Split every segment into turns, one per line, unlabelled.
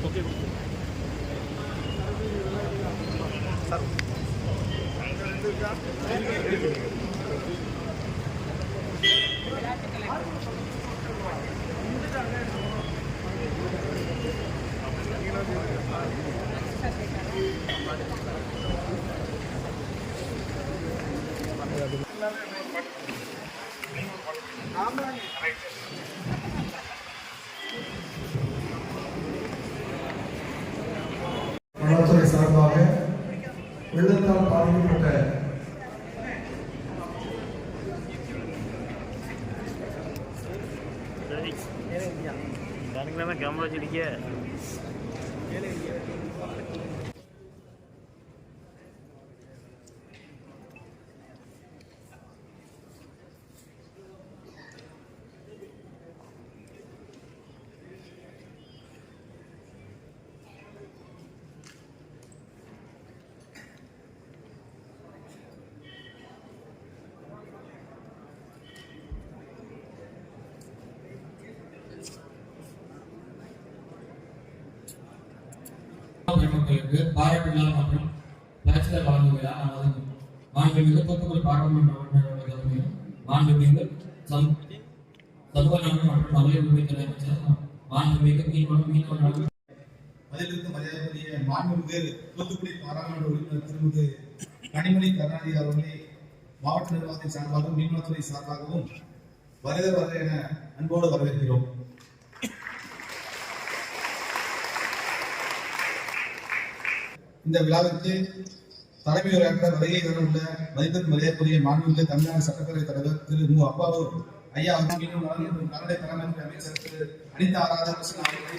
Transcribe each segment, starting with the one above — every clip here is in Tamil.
ஓகே சார்
நலத்துறை சார்பாக வெள்ளத்தால் பாதிக்கப்பட்ட
கேமரா வச்சிருக்கே
மக்களுக்கு பாராட்டுகள் மற்றும் பேச்சுலர் வழங்குகிறார். நமது மாண்புமிகு தூத்துக்குடி பாராளுமன்ற உறுப்பினர் மாண்புமிகு சமூக நலன் மற்றும் மகளிர் உரிமைத்துறை அமைச்சர் மாண்புமிகு மீனவர்கள்
மதிப்பிற்கு மரியாதைக்குரிய மாண்புமிகு தூத்துக்குடி பாராளுமன்ற உறுப்பினர் திருமிகு கனிமொழி கருணாநிதி அவர்களை மாவட்ட நிர்வாகத்தின் சார்பாகவும் மீன்வளத்துறை சார்பாகவும் வருக என அன்போடு வரவேற்கிறோம். இந்த விழாவிற்கு தலைமை உரையாற்ற வருகை தரவுள்ள மதிப்பிற்கு மரியாதைக்குரிய மாண்புமிகு தமிழ்நாடு சட்டப்பேரவைத் தலைவர் திரு மு அப்பாவூர் ஐயா கல்வி பராமரிப்பு அமைச்சர் திரு அனிதா ராதாகிருஷ்ணன் அவர்களை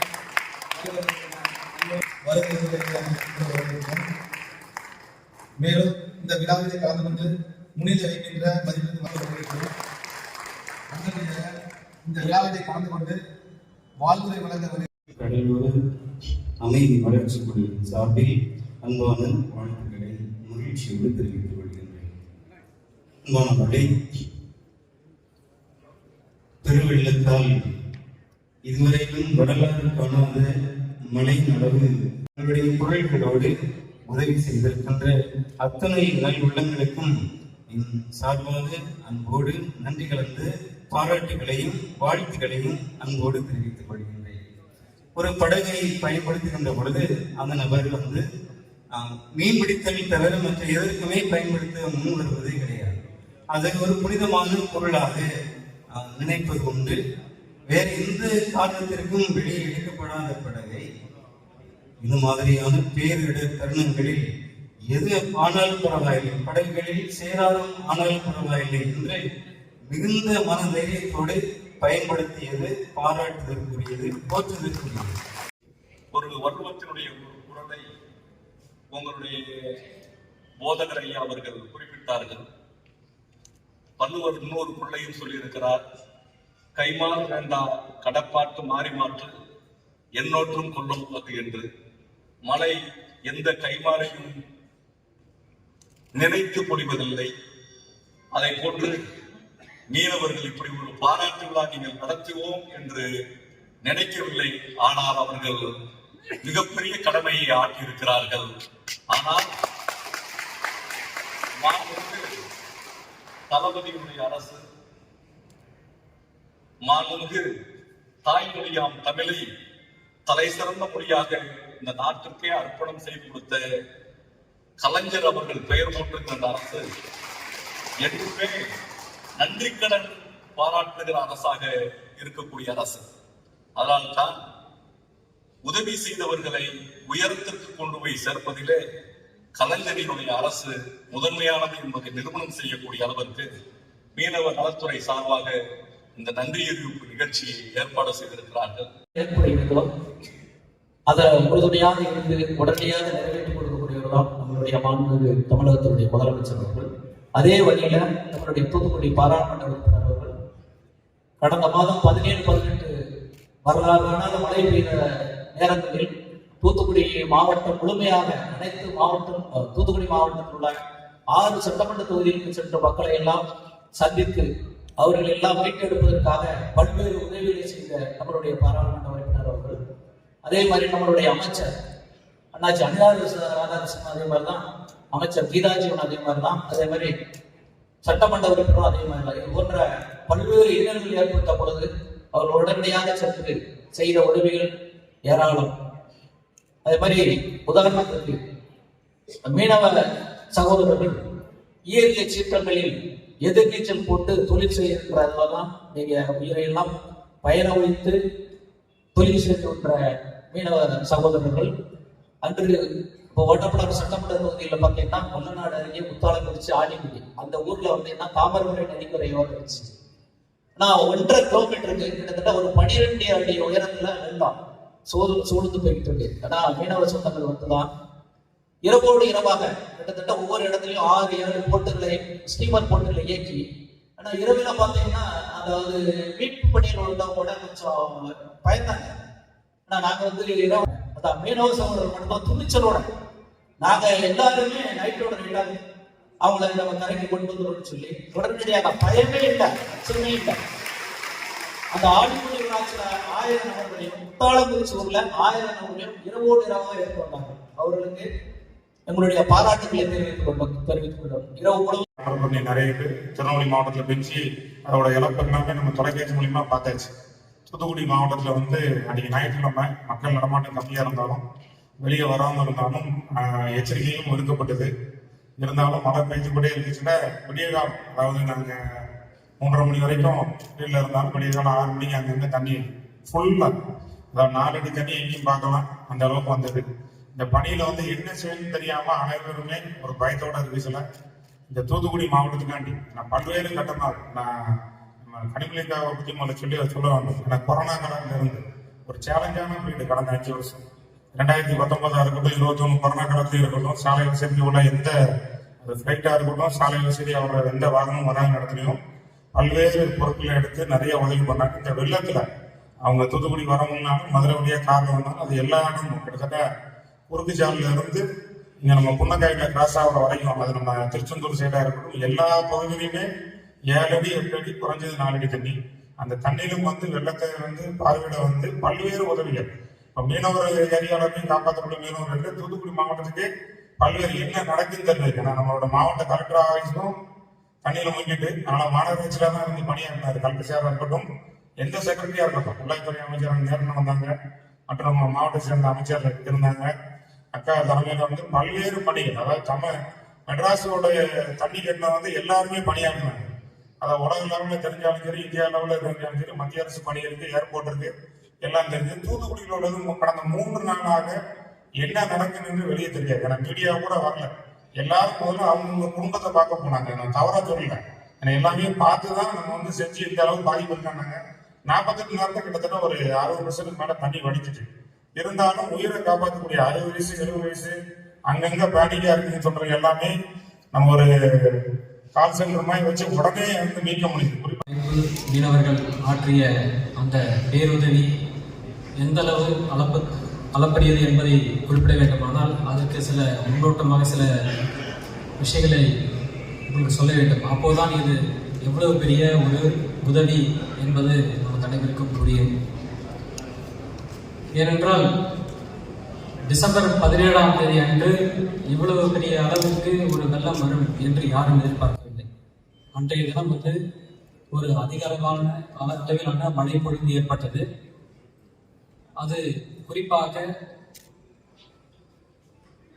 மேலும் இந்த விழாவிலே கலந்து கொண்டு முன்னிலை வைக்கின்ற மதிப்பிற்கு இந்த விழாவிலே கலந்து கொண்டு வாழ்த்துறை வழங்க
கடலூர் அமைதி வளர்ச்சி குழுவின் சார்பில் அன்பான வாழ்த்துக்களை மகிழ்ச்சியோடு தெரிவித்துக் கொள்கின்றேன். அன்பானவர்களே, பெருவெள்ளத்தால் இதுவரையிலும் வரலாறு காணாத மழை அளவு நம்முடைய குரல்களோடு உதவி செய்திருக்கின்ற அத்தனை நல் உள்ளங்களுக்கும் சார்பாக அன்போடு நன்றி கலந்து பாராட்டுகளையும் வாழ்த்துக்களையும் அன்போடு தெரிவித்துக் கொள்கின்றேன். ஒரு படகை பயன்படுத்துகின்ற பொழுது அந்த நபர் மீன்பிடித்தல் தவிர மற்ற எதற்குமே பயன்படுத்த முன் வருவதே கிடையாது. அதை ஒரு புனிதமான பொருளாக நினைப்பது உண்டு. வேற எந்த காரணத்திற்கும் வெளியே எடுக்கப்படாத படகை இந்த மாதிரியான பேரிடர் தருணங்களில் எது ஆனாலும் பரவாயில்லை, படகுகளில் சேராலும் ஆனாலும் பரவாயில்லை என்று மிகுந்த மன தைரியத்தோடு பயன்படுத்தியது பாராட்டுதற்குரியது, போற்றுதற்குரியது.
ஒரு வள்ளுவத்தினுடைய ஒரு குறளை உங்களுடைய போதகர் ஐயா அவர்கள் குறிப்பிட்டார்கள். வள்ளுவர் இன்னொரு குறளையும் சொல்லியிருக்கிறார். கைமாறு வேண்டாம் கடப்பாட்டு மாறி மாற்று எண்ணோற்றும் கொள்ளும் அது என்று. மழை எந்த கைமாறையும் நினைத்து பொழிவதில்லை. அதை போன்று மீனவர்கள் இப்படி ஒரு பாராட்டு விழா நீங்கள் நடத்துவோம் என்று நினைக்கவில்லை. ஆனால் அவர்கள் மிகப்பெரிய கடமையை ஆற்றியிருக்கிறார்கள். ஆனால் தளபதியுடைய அரசு மாண்புமிகு தாய்மொழியாம் தமிழை தலை சிறந்த மொழியாக இந்த நாட்டிற்கே அர்ப்பணம் செய்து கொடுத்த கலைஞர் அவர்கள் பெயர் போட்டிருக்கின்ற அரசு என்றுமே நன்றிக்கடன் பாராட்டுகிற அரசாக இருக்கக்கூடிய அரசு. அதனால்தான் உதவி செய்தவர்களை உயரத்திற்கு கொண்டு போய் சேர்ப்பதிலே கலைஞரினுடைய அரசு முதன்மையானது என்பதை நிரூபணம் செய்யக்கூடிய அளவிற்கு மீனவ நலத்துறை சார்பாக இந்த நன்றி அறிவிப்பு நிகழ்ச்சியை ஏற்பாடு செய்திருக்கிறார்கள்.
அதை உறுதுணையாக இருந்து உடனடியாக நிறைவேற்றிக் கொடுக்கக்கூடியவர்களாம் நம்மளுடைய மாண்புமிகு தமிழகத்தினுடைய முதலமைச்சர் அவர்கள். அதே வழியில நம்மளுடைய தூத்துக்குடி பாராளுமன்ற உறுப்பினர் அவர்கள் கடந்த மாதம் 17-18 வரலாறு காணாத மழை பெய்த நேரங்களில் தூத்துக்குடி மாவட்டம் முழுமையாக அனைத்து மாவட்டம் தூத்துக்குடி மாவட்டத்தில் உள்ள 6 சட்டமன்ற தொகுதிகளுக்கு சென்ற மக்களை எல்லாம் சந்தித்து அவர்கள் எல்லாம் மீட்டெடுப்பதற்காக பல்வேறு உதவிகளை செய்த நம்மளுடைய பாராளுமன்ற உறுப்பினர் அவர்கள், அதே மாதிரி நம்மளுடைய அமைச்சர் அண்ணாச்சி அனிலாறு ராதாகிருஷ்ணன் அதே மாதிரி தான், அமைச்சர் கீதாஜீவன் அதே மாதிரி தான், அதே மாதிரி சட்டமன்ற உறுப்பினரும் அதே மாதிரி தான். இது போன்ற பல்வேறு இன்னல்கள் ஏற்பட்ட பொழுது அவர்கள் உடனடியாக சென்று செய்த உதவிகள் ஏராளம். அதே மாதிரி உதாரணத்திற்கு மீனவ சகோதரர்கள் இயற்கை சீற்றங்களில் எதிர்நீச்சல் போட்டு தொழில் செய்கின்றதெல்லாம் நீங்க உயிரையெல்லாம் பயண வைத்து தொழில் செய்கின்ற மீனவ சகோதரர்கள் அன்று இப்போ ஒட்டப்படாத சட்டமன்ற தொகுதியில் பார்த்தீங்கன்னா கொல்லநாடு அருகே முத்தாளங்குறிச்சி ஆடிக்குடி அந்த ஊர்ல வந்து தாமரபுரை நதிக்கரை இருந்துச்சு. ஆனா 1.5 கிலோமீட்டருக்கு கிட்டத்தட்ட ஒரு 12 அடி உயரத்துல வெள்ளம் சூழ்ந்து போயிட்டு இருக்கு. ஆனா மீனவ சொந்தங்கள் வந்துதான் இரவோடு இரவாக கிட்டத்தட்ட ஒவ்வொரு இடத்துலையும் 6-7 போட்டுகளை ஸ்டீமர் போட்டுகளை இயக்கி, ஆனா இரவுல பார்த்தீங்கன்னா அதாவது மீட்பு பணியில் உள்ளவங்க கூட கொஞ்சம் பயந்தாங்க. ஆனா நாங்க வந்து இரவு அதான் மீனவ சகோதரர் மட்டும்தான் துணிச்சலோட நாங்க எல்லாருமே நைட்டோட நைட்டாக அவங்கள நம்ம கரைக்கு கொண்டு வந்துடும் சொல்லி உடனடியாக பயமே இல்லை, அச்சமே இல்லை. அந்த ஆடிக்குடி ஊராட்சியில 1000 நபர்களையும் முத்தாளங்குறிச்சி ஊர்ல 1000 நபர்களையும் இரவோடு இரவாக எடுத்து வந்தாங்க. அவர்களுக்கு எங்களுடைய பாராட்டுகளை தெரிவித்துக் கொண்டோம். இரவு முழுவதும்
நிறைய பேர் திருநெல்வேலி மாவட்டத்தில் பெஞ்சு அதோட இழப்பு எல்லாமே நம்ம தொலைபேசி மூலியமா பார்த்தாச்சு. தூத்துக்குடி மாவட்டத்தில் வந்து அன்றைக்கி ஞாயிற்றுக்கிழமை மக்கள் நடமாட்டம் கம்மியாக இருந்தாலும் வெளியே வராமல் இருந்தாலும் எச்சரிக்கையும் ஒதுக்கப்பட்டது. இருந்தாலும் மழை பெய்து கொண்டே இருந்துச்சுன்னா விடிய காலம், அதாவது நாங்கள் 3:30 மணி வரைக்கும் வீட்டில் இருந்தாலும் விடிய காலம் 6 மணிக்கு அங்கங்கே தண்ணி ஃபுல்லாக, அதாவது 4 அடி தண்ணி எங்கேயும் பார்க்கலாம், அந்த அளவுக்கு வந்தது. இந்த பணியில வந்து என்ன செய்யணும்னு தெரியாம அனைவருமே ஒரு பயத்தோட இருக்கு. சில இந்த தூத்துக்குடி மாவட்டத்துக்காண்டி நான் பல்வேறு கட்டணம் நான் கனிமொழிக்காவை பற்றி முதல்ல சொல்ல வேண்டும். எனக்கு கொரோனா காலத்துல இருந்து ஒரு சேலஞ்சான பீரியட் கடந்த 5 வருஷம் 2019 இருக்கட்டும் 21 கொரோனா காலத்திலும் இருக்கட்டும், சாலை வசதி உள்ள எந்த ஃபிளைட்டா இருக்கட்டும், சாலை வசதி அவரோட எந்த வாகனம் வராத இடத்துலையும் பல்வேறு பொருட்களை எடுத்து நிறைய உதவி பண்ணாங்க. இந்த வெள்ளத்துல அவங்க தூத்துக்குடி வரமுன்னாலும் மதுரை வழியா காரணம் வந்தாலும் அது எல்லா இடமும் கிட்டத்தட்ட குறுக்கு சாலையில இருந்து இங்க நம்ம புன்னக்காயில கிராஸ் ஆகிற வரைக்கும், அது நம்ம திருச்செந்தூர் சைடா இருக்கட்டும், எல்லா பகுதியிலுமே 7 அடி 8 அடி குறைஞ்சது 4 அடி தண்ணி. அந்த தண்ணியிலும் வந்து வெள்ளத்தை வந்து பார்வையிட வந்து பல்வேறு உதவிகள். இப்போ மீனவர் ஏரியாலையும் காப்பாற்றக்கூடிய மீனவர்கள் தூத்துக்குடி மாவட்டத்துக்கு பல்வேறு என்ன நடக்குன்னு தெரியல. ஏன்னா நம்மளோட மாவட்ட கலெக்டர் ஆஃபீஸும் தண்ணியில முங்கிட்டு அதனால மாநகராட்சியில தான் இருந்து பணியாற்றினார். கலெக்டர் சாரா இருக்கட்டும், எந்த செக்ரட்டரியா இருக்கட்டும், உள்ளாட்சித்துறை அமைச்சர் நேரில் வந்தாங்க, மற்றும் நம்ம மாவட்டத்தை சேர்ந்த அமைச்சர் இருந்தாங்க. அக்கா தலைமையில வந்து பல்வேறு பணிகள், அதாவது மெட்ராஸோட தண்ணி கட்டின வந்து எல்லாருமே பணியாற்றினாங்க. அதை உலக லெவலில் தெரிஞ்சாலும் சரி, இந்தியா லெவலில் தெரிஞ்சாலும் சரி, மத்திய அரசு பணிகளுக்கு ஏர்போர்ட் இருக்கு எல்லாம் தெரிஞ்சு. தூத்துக்குடியில் உள்ளது கடந்த 3 நாளாக என்ன நடக்குன்னு வெளியே தெரியாது. ஏன்னா மீடியா கூட வரல. எல்லாரும் முதல்ல அவங்க குடும்பத்தை பார்க்க போனாங்க. நான் தவறா சொல்லல, ஏன்னா எல்லாமே பார்த்துதான் நம்ம வந்து செஞ்சு இந்த அளவுக்கு பாதிப்பு இருக்காங்க. 48 நேரத்தில் கிட்டத்தட்ட ஒரு 60% மேல தண்ணி வடிச்சிட்டு இருந்தாலும் உயிரை காப்பாற்றக்கூடிய 60 வயசு 70 வயசு அங்கங்க பேனிக்கா இருக்குன்னு சொல்றது எல்லாமே நம்ம ஒரு கால் சென்டர் மாதிரி வச்சு உடனே வந்து மீட்க முடியுது.
மீனவர்கள் ஆற்றிய அந்த பேருதவி எந்த அளவு அளப்பரியது என்பதை குறிப்பிட வேண்டுமானால் அதற்கு சில முன்னோட்டமாக சில விஷயங்களை உங்களுக்கு சொல்ல வேண்டும். அப்போதுதான் இது எவ்வளவு பெரிய ஒரு உதவி என்பது நமக்கு அனைவருக்கும் புரியும். ஏனென்றால் டிசம்பர் 17ஆம் தேதி அன்று இவ்வளவு பெரிய அளவுக்கு ஒரு வெள்ளம் வரும் என்று யாரும் எதிர்பார்க்கவில்லை. அன்றைய தினம் வந்து ஒரு அதிக அளவிலான மழை பொழிவு ஏற்பட்டது. அது குறிப்பாக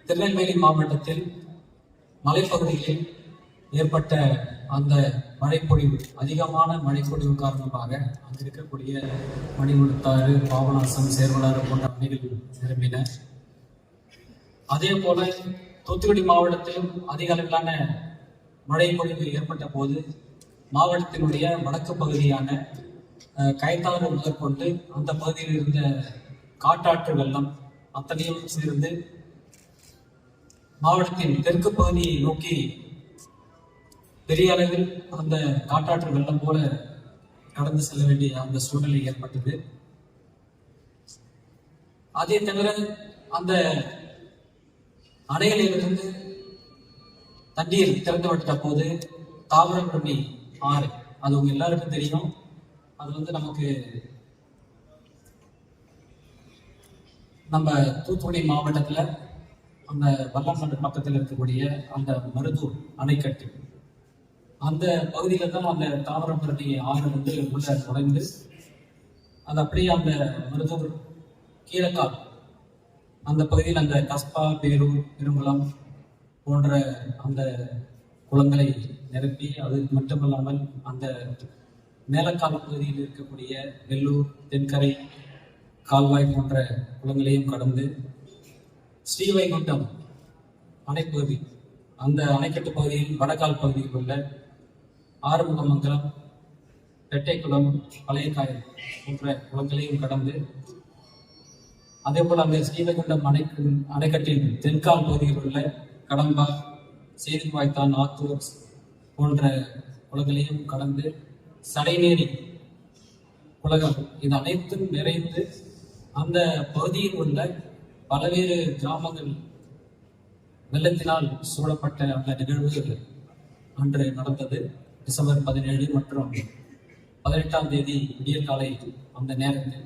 திருநெல்வேலி மாவட்டத்தில் மலைப்பகுதிகளில் ஏற்பட்ட அந்த மழைப்பொழிவு, அதிகமான மழைப்பொழிவு காரணமாக அங்கு இருக்கக்கூடிய மணிமுடுத்தாறு, பாபநாசம், சேர்வலாறு போன்ற அணைகள் நிரம்பின. அதே போல தூத்துக்குடி மாவட்டத்திலும் அதிக அளவிலான மழைப்பொழிவு ஏற்பட்ட போது மாவட்டத்தினுடைய வடக்கு பகுதியான கைத்தாறு முதற்கொண்டு அந்த பகுதியில் இருந்த காட்டாற்று வெள்ளம் அத்தனையும் சேர்ந்து மாவட்டத்தின் தெற்கு பகுதியை நோக்கி பெரிய அளவில் அந்த காட்டாற்று வெள்ளம் போல கடந்து செல்ல வேண்டிய அந்த சூழ்நிலை ஏற்பட்டது. அதே தவிர அந்த அணைகளிலிருந்து தண்ணீர் திறந்துவிட்ட போது தாமிரபரணி ஆறு, அது உங்க எல்லாருக்கும் தெரியும். அது வந்து நமக்கு நம்ம தூத்துக்குடி மாவட்டத்துல அந்த வல்லநாடு பக்கத்தில் இருக்கக்கூடிய அந்த மருதூர் அணைக்கட்டு, அந்த பகுதியில தான் அந்த தாமிரபரணி ஆறு வந்து உள்ள நுழைந்து அது அப்படியே அந்த மருதூர் கீழக்கால் அந்த பகுதியில் அந்த கஸ்பா, பேரூர், பெருங்குளம் போன்ற அந்த குளங்களை நிரப்பி, அது மட்டுமல்லாமல் அந்த மேலக்கால் பகுதியில் இருக்கக்கூடிய வெள்ளூர், தென்கரை, கால்வாய் போன்ற குளங்களையும் கடந்து ஸ்ரீவைகுண்டம் அணைப்பகுதி, அந்த அணைக்கட்டு பகுதியில் வடகால் பகுதியில் உள்ள ஆறுமுகமங்கலம், பெட்டைக்குளம், பழையக்காயல் போன்ற குளங்களையும் கடந்து, அதே போல அந்த ஸ்ரீவைகுண்டம் அணைக்கட்டின் தென்கால் பகுதியில் உள்ள கடம்பா, சேதுவாய்த்தான், ஆத்தூர் போன்ற குளங்களையும் கடந்து சடைநேரி குளங்கள் இது அனைத்தும் நிறைந்து அந்த பகுதியில் உள்ள பல்வேறு கிராமங்கள் வெள்ளத்தினால் சூழப்பட்ட அந்த நிகழ்வு அன்று நடந்தது. டிசம்பர் 17 மற்றும் 18ஆம் தேதி விடியற்காலை அந்த நேரத்தில்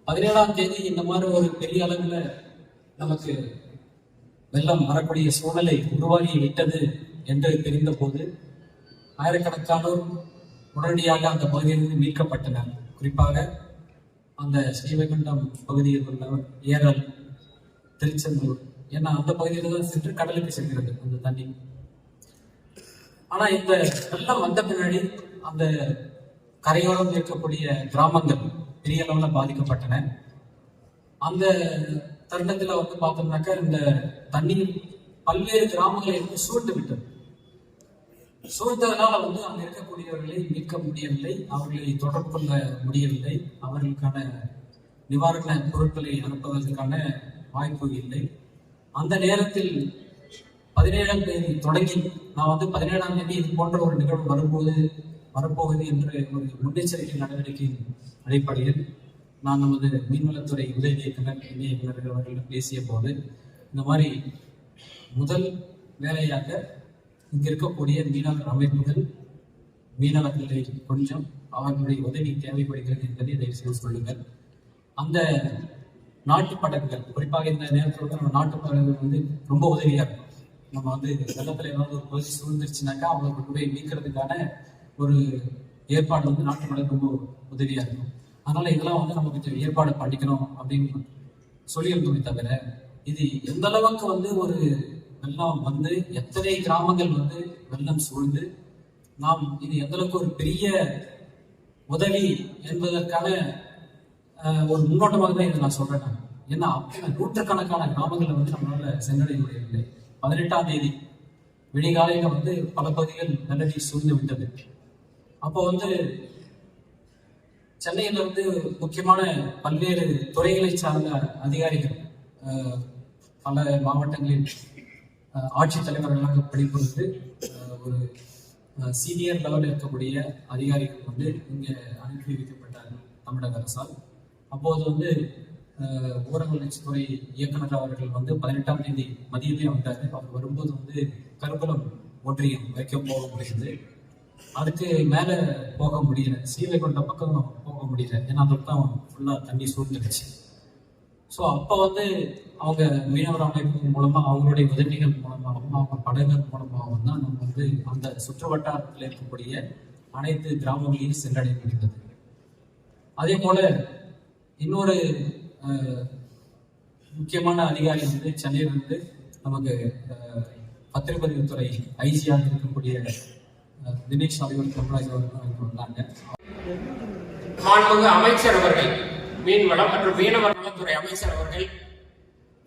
17ஆம் தேதி இந்த மாதிரி ஒரு பெரிய அளவில் நமக்கு வெள்ளம் வரக்கூடிய சூழலை உருவாகி விட்டது என்று தெரிந்த போது ஆயிரக்கணக்கானோர் உடனடியாக அந்த பகுதியிலிருந்து மீட்கப்பட்டனர். குறிப்பாக அந்த ஸ்ரீவைகுண்டம் பகுதியில் உள்ள ஏரல், திருச்செந்தூர், ஏன்னா அந்த பகுதியில் தான் சென்று கடலுக்கு செல்கிறது அந்த தண்ணி. ஆனா இந்த வெள்ளம் வந்த பின்னாடி அந்த கரையோரம் இருக்கக்கூடிய கிராமங்கள் பெரிய அளவில் பாதிக்கப்பட்டன. அந்த தருணத்துல வந்து பார்த்தோம்னாக்கா இந்த தண்ணீர் பல்வேறு கிராமங்களை வந்து சூழ்ந்து விட்டது. சூழ்ந்ததனால வந்து அங்க இருக்கக்கூடியவர்களை மீட்க முடியவில்லை, அவர்களை தொடர்பு கொள்ள முடியவில்லை, அவர்களுக்கான நிவாரண பொருட்களை அனுப்புவதற்கான வாய்ப்பு இல்லை. அந்த நேரத்தில் 17ஆம் தேதி தொடங்கி நான் வந்து 17ஆம் தேதி இது போன்ற ஒரு நிகழ்வு வரப்போகுது என்ற ஒரு முன்னெச்சரிக்கை நடவடிக்கையின் அடிப்படையில் நான் நமது மீன்வளத்துறை உதவி இயக்குனர் அவர்கள் பேசிய போது இந்த மாதிரி முதல் வேலையாக இங்க இருக்கக்கூடிய மீனவர் அமைப்புகள் மீனவர்களை கொஞ்சம் அவர்களுடைய உதவி தேவைப்படுகிறது என்பதை தயவு செய்து சொல்லுங்கள். அந்த நாட்டு படகுகள், குறிப்பாக இந்த நேரத்தில் நம்ம நாட்டு படகுகள் வந்து ரொம்ப உதவியா இருக்கும். நம்ம வந்து வெள்ளத்துல ஏதாவது ஒரு பகுதி சூழ்ந்துருச்சுனாக்கா அவங்களை கொண்டு போய் மீட்கிறதுக்கான ஒரு ஏற்பாடு வந்து நாட்டு படகு ரொம்ப உதவியா இருக்கும். அதனால இதெல்லாம் வந்து நம்ம கொஞ்சம் ஏற்பாடு பண்ணிக்கணும் அப்படின்னு சொல்லியிருந்தோமே தவிர, இது எந்த அளவுக்கு வந்து ஒரு வெள்ளம் வந்து எத்தனை கிராமங்கள் வந்து வெள்ளம் சூழ்ந்து நாம் இது எந்த அளவுக்கு ஒரு பெரிய உதவி என்பதற்கான ஒரு முன்னோட்டமாக தான் இதை நான் சொல்றேன். ஏன்னா நூற்றுக்கணக்கான கிராமங்களை வந்து நம்மளால சென்றடைய முடியவில்லை. 18ஆம் தேதி விடிகாலையில வந்து பல பகுதிகள் வெள்ளத்தில் சூழ்ந்து விட்டது. அப்போ வந்து சென்னையில வந்து முக்கியமான பல்வேறு துறைகளை சார்ந்த அதிகாரிகள் பல மாவட்டங்களில் ஆட்சித்தலைவர்களாக பணிபுரிந்து ஒரு சீனியர் லெவலில் இருக்கக்கூடிய அதிகாரிகள் வந்து இங்கே அனுப்பி வைக்கப்பட்டார்கள் தமிழக அரசால். அப்போது வந்து ஊரக வளர்ச்சித்துறை இயக்குனர் அவர்கள் வந்து 18ஆம் தேதி மதியமே வந்தார். அவர் வரும்போது வந்து கருங்குளம் ஒன்றியம் வைக்க போக முடியுது, அதுக்கு மேலே போக முடியல, ஸ்ரீவைகுண்டம் பக்கம் போக முடியல, ஏன்னா அந்த பக்கம் ஃபுல்லாக தண்ணி சூழ்ந்துருச்சு. ஸோ அப்போ வந்து அவங்க மீனவர் அமைப்பு மூலமாக அவங்களுடைய உதவிகள் மூலமாகவும் அவங்க படகுகள் மூலமாகவும் தான் நம்ம வந்து அந்த சுற்று வட்டாரத்தில் இருக்கக்கூடிய அனைத்து கிராமங்களையும் சென்றடைய முடிந்தது. அதே போல இன்னொரு முக்கியமான அதிகாரி வந்து சென்னையிலிருந்து நமக்கு பத்திரப்பதிவுத்துறை ஐஜியாக இருக்கக்கூடிய தினேஷ் அலிவர் கம்ராஜ் அவர்கள் வந்தாங்க.
மாண்புமிகு அமைச்சர் அவர்கள், மீன்வளம் மற்றும் மீனவர் நலத்துறை அமைச்சர் அவர்கள்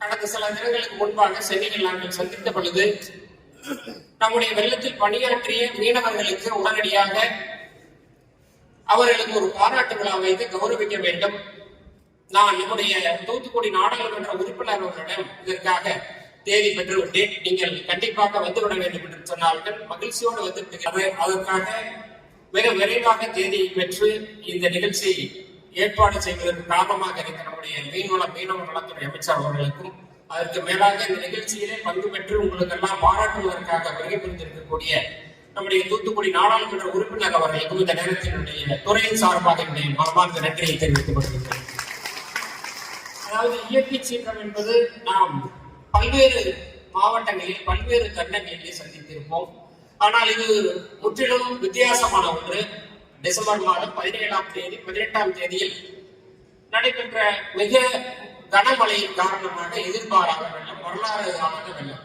கடந்த சில தினங்களுக்கு முன்பாக சென்னையில் நாங்கள் சந்தித்த பொழுது நம்முடைய வெள்ளத்தில் பணியாற்றிய மீனவர்களுக்கு உடனடியாக அவர்களுக்கு ஒரு பாராட்டு விழா வைத்து கௌரவிக்க வேண்டும். நான் நம்முடைய தூத்துக்குடி நாடாளுமன்ற உறுப்பினர் அவர்களிடம் இதற்காக தேதி பெற்றுவிட்டேன், நீங்கள் கண்டிப்பாக வந்துவிட வேண்டும் என்று சொன்னார்கள். மகிழ்ச்சியோடு வந்து அதற்காக மிக விரைவாக தேதி பெற்று இந்த நிகழ்ச்சி ஏற்பாடு செய்வதற்கு காரணமாக இருந்த நம்முடைய மீனவர் நலத்துறை அமைச்சர் அவர்களுக்கும், அதற்கு மேலாக இந்த நிகழ்ச்சியிலே பங்கு பெற்று உங்களுக்கு எல்லாம் பாராட்டுவதற்காக வருகை புரிந்திருக்கக்கூடிய நம்முடைய தூத்துக்குடி நாடாளுமன்ற உறுப்பினர் அவர்களுக்கும் இந்த நேரத்தினுடைய துறையின் சார்பாக என்னுடைய மனமார்ந்த நன்றியை தெரிவித்துக் கொள்கின்றேன். அதாவது இயற்கை சீற்றம் என்பது நாம் பல்வேறு மாவட்டங்களில் பல்வேறு தருணங்களிலே சந்தித்திருப்போம். ஆனால் இது முற்றிலும் வித்தியாசமான ஒன்று. டிசம்பர் மாதம் 17ஆம் தேதி 18ஆம் தேதியில் நடைபெற்ற மிக கனமழையின் காரணமாக எதிர்பாராத வெள்ளம், வரலாறு ஆகாத வெள்ளம்.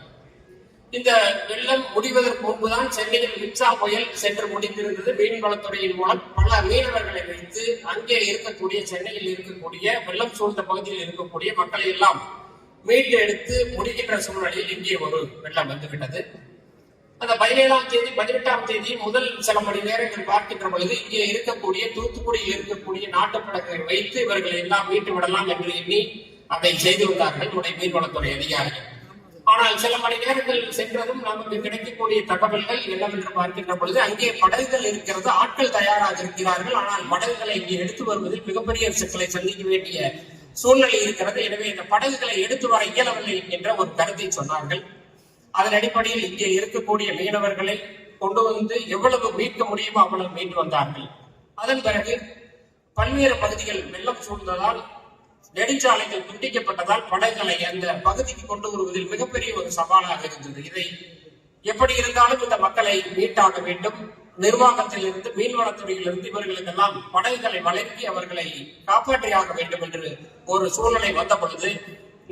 இந்த வெள்ளம் முடிவதற்கு முன்புதான் சென்னையில் மின்சா புயல் சென்று முடிந்திருந்தது. மீன்வளத்துறையின் மூலம் பல மீனவர்களை வைத்து அங்கே இருக்கக்கூடிய சென்னையில் இருக்கக்கூடிய வெள்ளம் சூழ்ந்த பகுதியில் இருக்கக்கூடிய மக்களை எல்லாம் மீட்டு எடுத்து முடிகின்ற சூழ்நிலையில் இங்கே ஒரு வெள்ளம் வந்துவிட்டது. அந்த 17ஆம் தேதி 18ஆம் தேதி முதல் சில மணி நேரங்கள் பார்க்கின்ற பொழுது இங்கே இருக்கக்கூடிய தூத்துக்குடியில் இருக்கக்கூடிய நாட்டுப்படகை வைத்து இவர்களை எல்லாம் மீட்டு விடலாம் என்று எண்ணி அதை செய்து வந்தார்கள் நம்முடைய மீன்வளத்துறை அதிகாரிகள். ஆனால் சில மணி நேரங்கள் சென்றதும் நமக்கு கிடைக்கக்கூடிய தகவல்கள் என்னவென்று பார்க்கின்ற பொழுது அங்கே படகுகள் இருக்கிறது, ஆட்கள் தயாராக இருக்கிறார்கள். ஆனால் படகுகளை இங்கே எடுத்து வருவதில் மிகப்பெரிய சிக்கலை சந்திக்க வேண்டிய சூழ்நிலை இருக்கிறது. எனவே இந்த படகுகளை எடுத்து வர இயலவில்லை என்ற ஒரு கருத்தை சொன்னார்கள். அதன் அடிப்படையில் இங்கே இருக்கக்கூடிய மீனவர்களை கொண்டு வந்து எவ்வளவு மீட்க முடியுமோ அவ்வளவு மீண்டு வந்தார்கள். அதன் பிறகு பல்வேறு பகுதிகள் வெள்ளம் சூழ்ந்ததால் நெடுஞ்சாலைகள் துண்டிக்கப்பட்டதால் படகுகளை அந்த பகுதிக்கு கொண்டு வருவதில் மிகப்பெரிய ஒரு சவாலாக இருந்தது. இதை எப்படி இருந்தாலும் இந்த மக்களை மீட்டாக வேண்டும். நிர்வாகத்திலிருந்து மீன்வளத்துறையிலிருந்து இவர்களுக்கெல்லாம் படகுகளை வழங்கி அவர்களை காப்பாற்றியாக வேண்டும் என்று ஒரு சூழ்நிலை வந்த பொழுது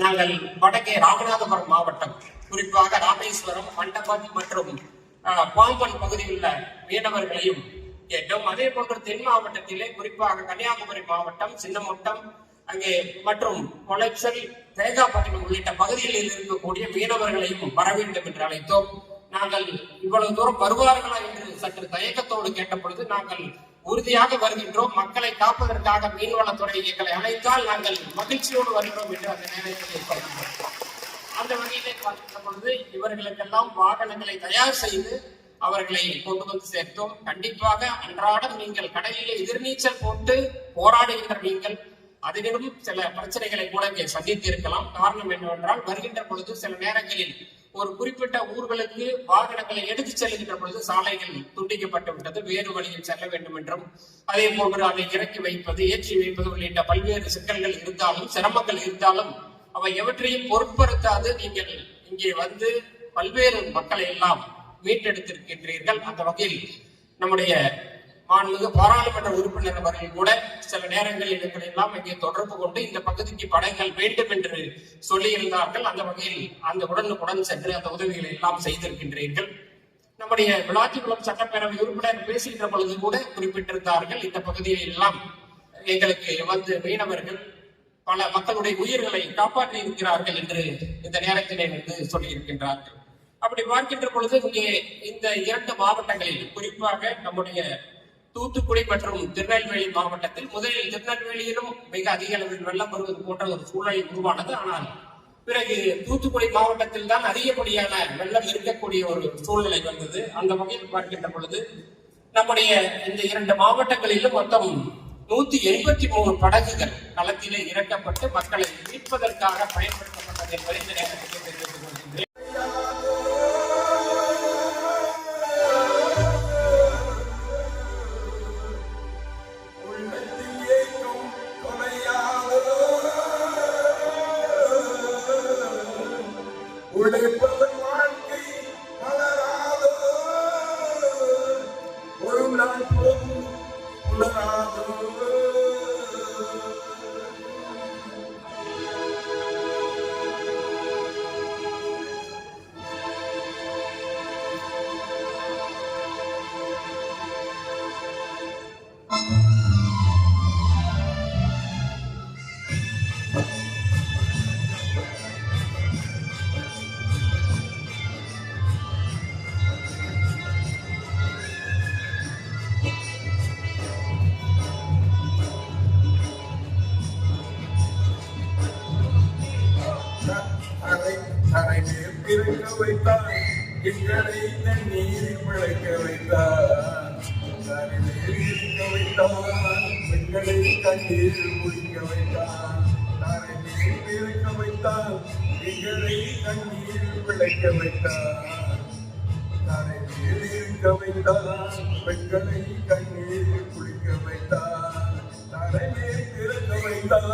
நாங்கள் வடக்கே ராமநாதபுரம் மாவட்டம், குறிப்பாக ராமேஸ்வரம், மண்டபம் மற்றும் பாம்பன் பகுதியில் உள்ள மீனவர்களையும் கேட்டோம். அதே போன்று தென் மாவட்டத்திலே குறிப்பாக கன்னியாகுமரி மாவட்டம், சின்னமுட்டம் அங்கே மற்றும் கொலைச்சல், தேங்காப்பட்டினம் உள்ளிட்ட பகுதிகளில் இருக்கக்கூடிய மீனவர்களையும் வர வேண்டும் என்று அழைத்தோம். நாங்கள் இவ்வளவு தூரம் வருவார்களா என்று சற்று தயக்கத்தோடு கேட்ட பொழுது நாங்கள் உறுதியாக வருகின்றோம், மக்களை காப்பதற்காக மீன்வளத்துறை எங்களை அழைத்தால் நாங்கள் மகிழ்ச்சியோடு வருகிறோம் என்று அந்த நேரத்தில் சொல்கிறோம். அந்த வகையிலே பார்க்கின்ற பொழுது இவர்களுக்கெல்லாம் வாகனங்களை தயார் செய்து அவர்களை கொண்டு வந்து சேர்த்தோம். கண்டிப்பாக அன்றாடம் நீங்கள் கடலிலே எதிர்நீச்சல் போட்டு போராடுகின்ற நீங்கள் அதிலும் சில பிரச்சனைகளை கூட இங்கே சந்தித்து இருக்கலாம். காரணம் என்னவென்றால் வருகின்ற பொழுது சில நேரங்களில் ஒரு குறிப்பிட்ட ஊர்களுக்கு வாகனங்களை எடுத்து செல்கின்ற பொழுது சாலைகள் துண்டிக்கப்பட்டு விட்டது, வேறு வழியில் செல்ல வேண்டும் என்றும் அதே போன்று அதை இறக்கி வைப்பது, ஏற்றி வைப்பது உள்ளிட்ட பல்வேறு சிக்கல்கள் இருந்தாலும் சிரமங்கள் இருந்தாலும் அவை எவற்றையும் பொருட்படுத்தாது நீங்கள் இங்கே வந்து பல்வேறு மக்களை எல்லாம் மீட்டெடுத்திருக்கின்றீர்கள். அந்த வகையில் நம்முடைய மாண்புமிகு பாராளுமன்ற உறுப்பினர் அவர்கள் கூட சில நேரங்களில் எங்களை எல்லாம் இங்கே தொடர்பு கொண்டு இந்த பகுதிக்கு படகுகள் வேண்டும் என்று சொல்லியிருந்தார்கள். அந்த வகையில் அந்த உடனுக்குடன் சென்று அந்த உதவிகளை எல்லாம் செய்திருக்கின்றீர்கள். நம்முடைய விளாத்திக்குளம் சட்டப்பேரவை உறுப்பினர் பேசுகின்ற பொழுது கூட குறிப்பிட்டிருந்தார்கள், இந்த பகுதியில் எல்லாம் எங்களுக்கு வந்து மீனவர்கள் பல மக்களுடைய உயிர்களை காப்பாற்றி இருக்கிறார்கள் என்று இந்த நேரத்திலே வந்து சொல்லியிருக்கின்றார்கள். அப்படி பார்க்கின்ற பொழுது இங்கே இந்த 2 மாவட்டங்களில் குறிப்பாக நம்முடைய தூத்துக்குடி மற்றும் திருநெல்வேலி மாவட்டத்தில் முதலில் திருநெல்வேலியிலும் மிக அதிக அளவில் வெள்ளம் வருவது போன்ற ஒரு சூழலை உருவானது. ஆனால் பிறகு தூத்துக்குடி மாவட்டத்தில் தான் அதிகப்படியான வெள்ளம் இருக்கக்கூடிய ஒரு சூழ்நிலை வந்தது. அந்த வகையில் பார்க்கின்ற பொழுது நம்முடைய இந்த 2 மாவட்டங்களிலும் மொத்தம் 183 படகுகள் களத்திலே இறக்கப்பட்டு மக்களை மீட்பதற்காக பயன்படுத்தப்பட்டது என்பதை இந்த நேரத்தில் தெரிவித்துக் கொள்கின்றேன்.
எங்களை தண்ணீரில் பிழைக்க வைத்தார், பெண்களை கண்ணீரில் குளிக்க வைத்தார், இருக்க வைத்தார், எங்களை தண்ணீரில் பிழைக்க வைத்தார். தரையில் இருக்க வைத்தான், பெண்களை கண்ணீரில் குளிக்க வைத்தான், தரையை திறக்க வைத்தான்.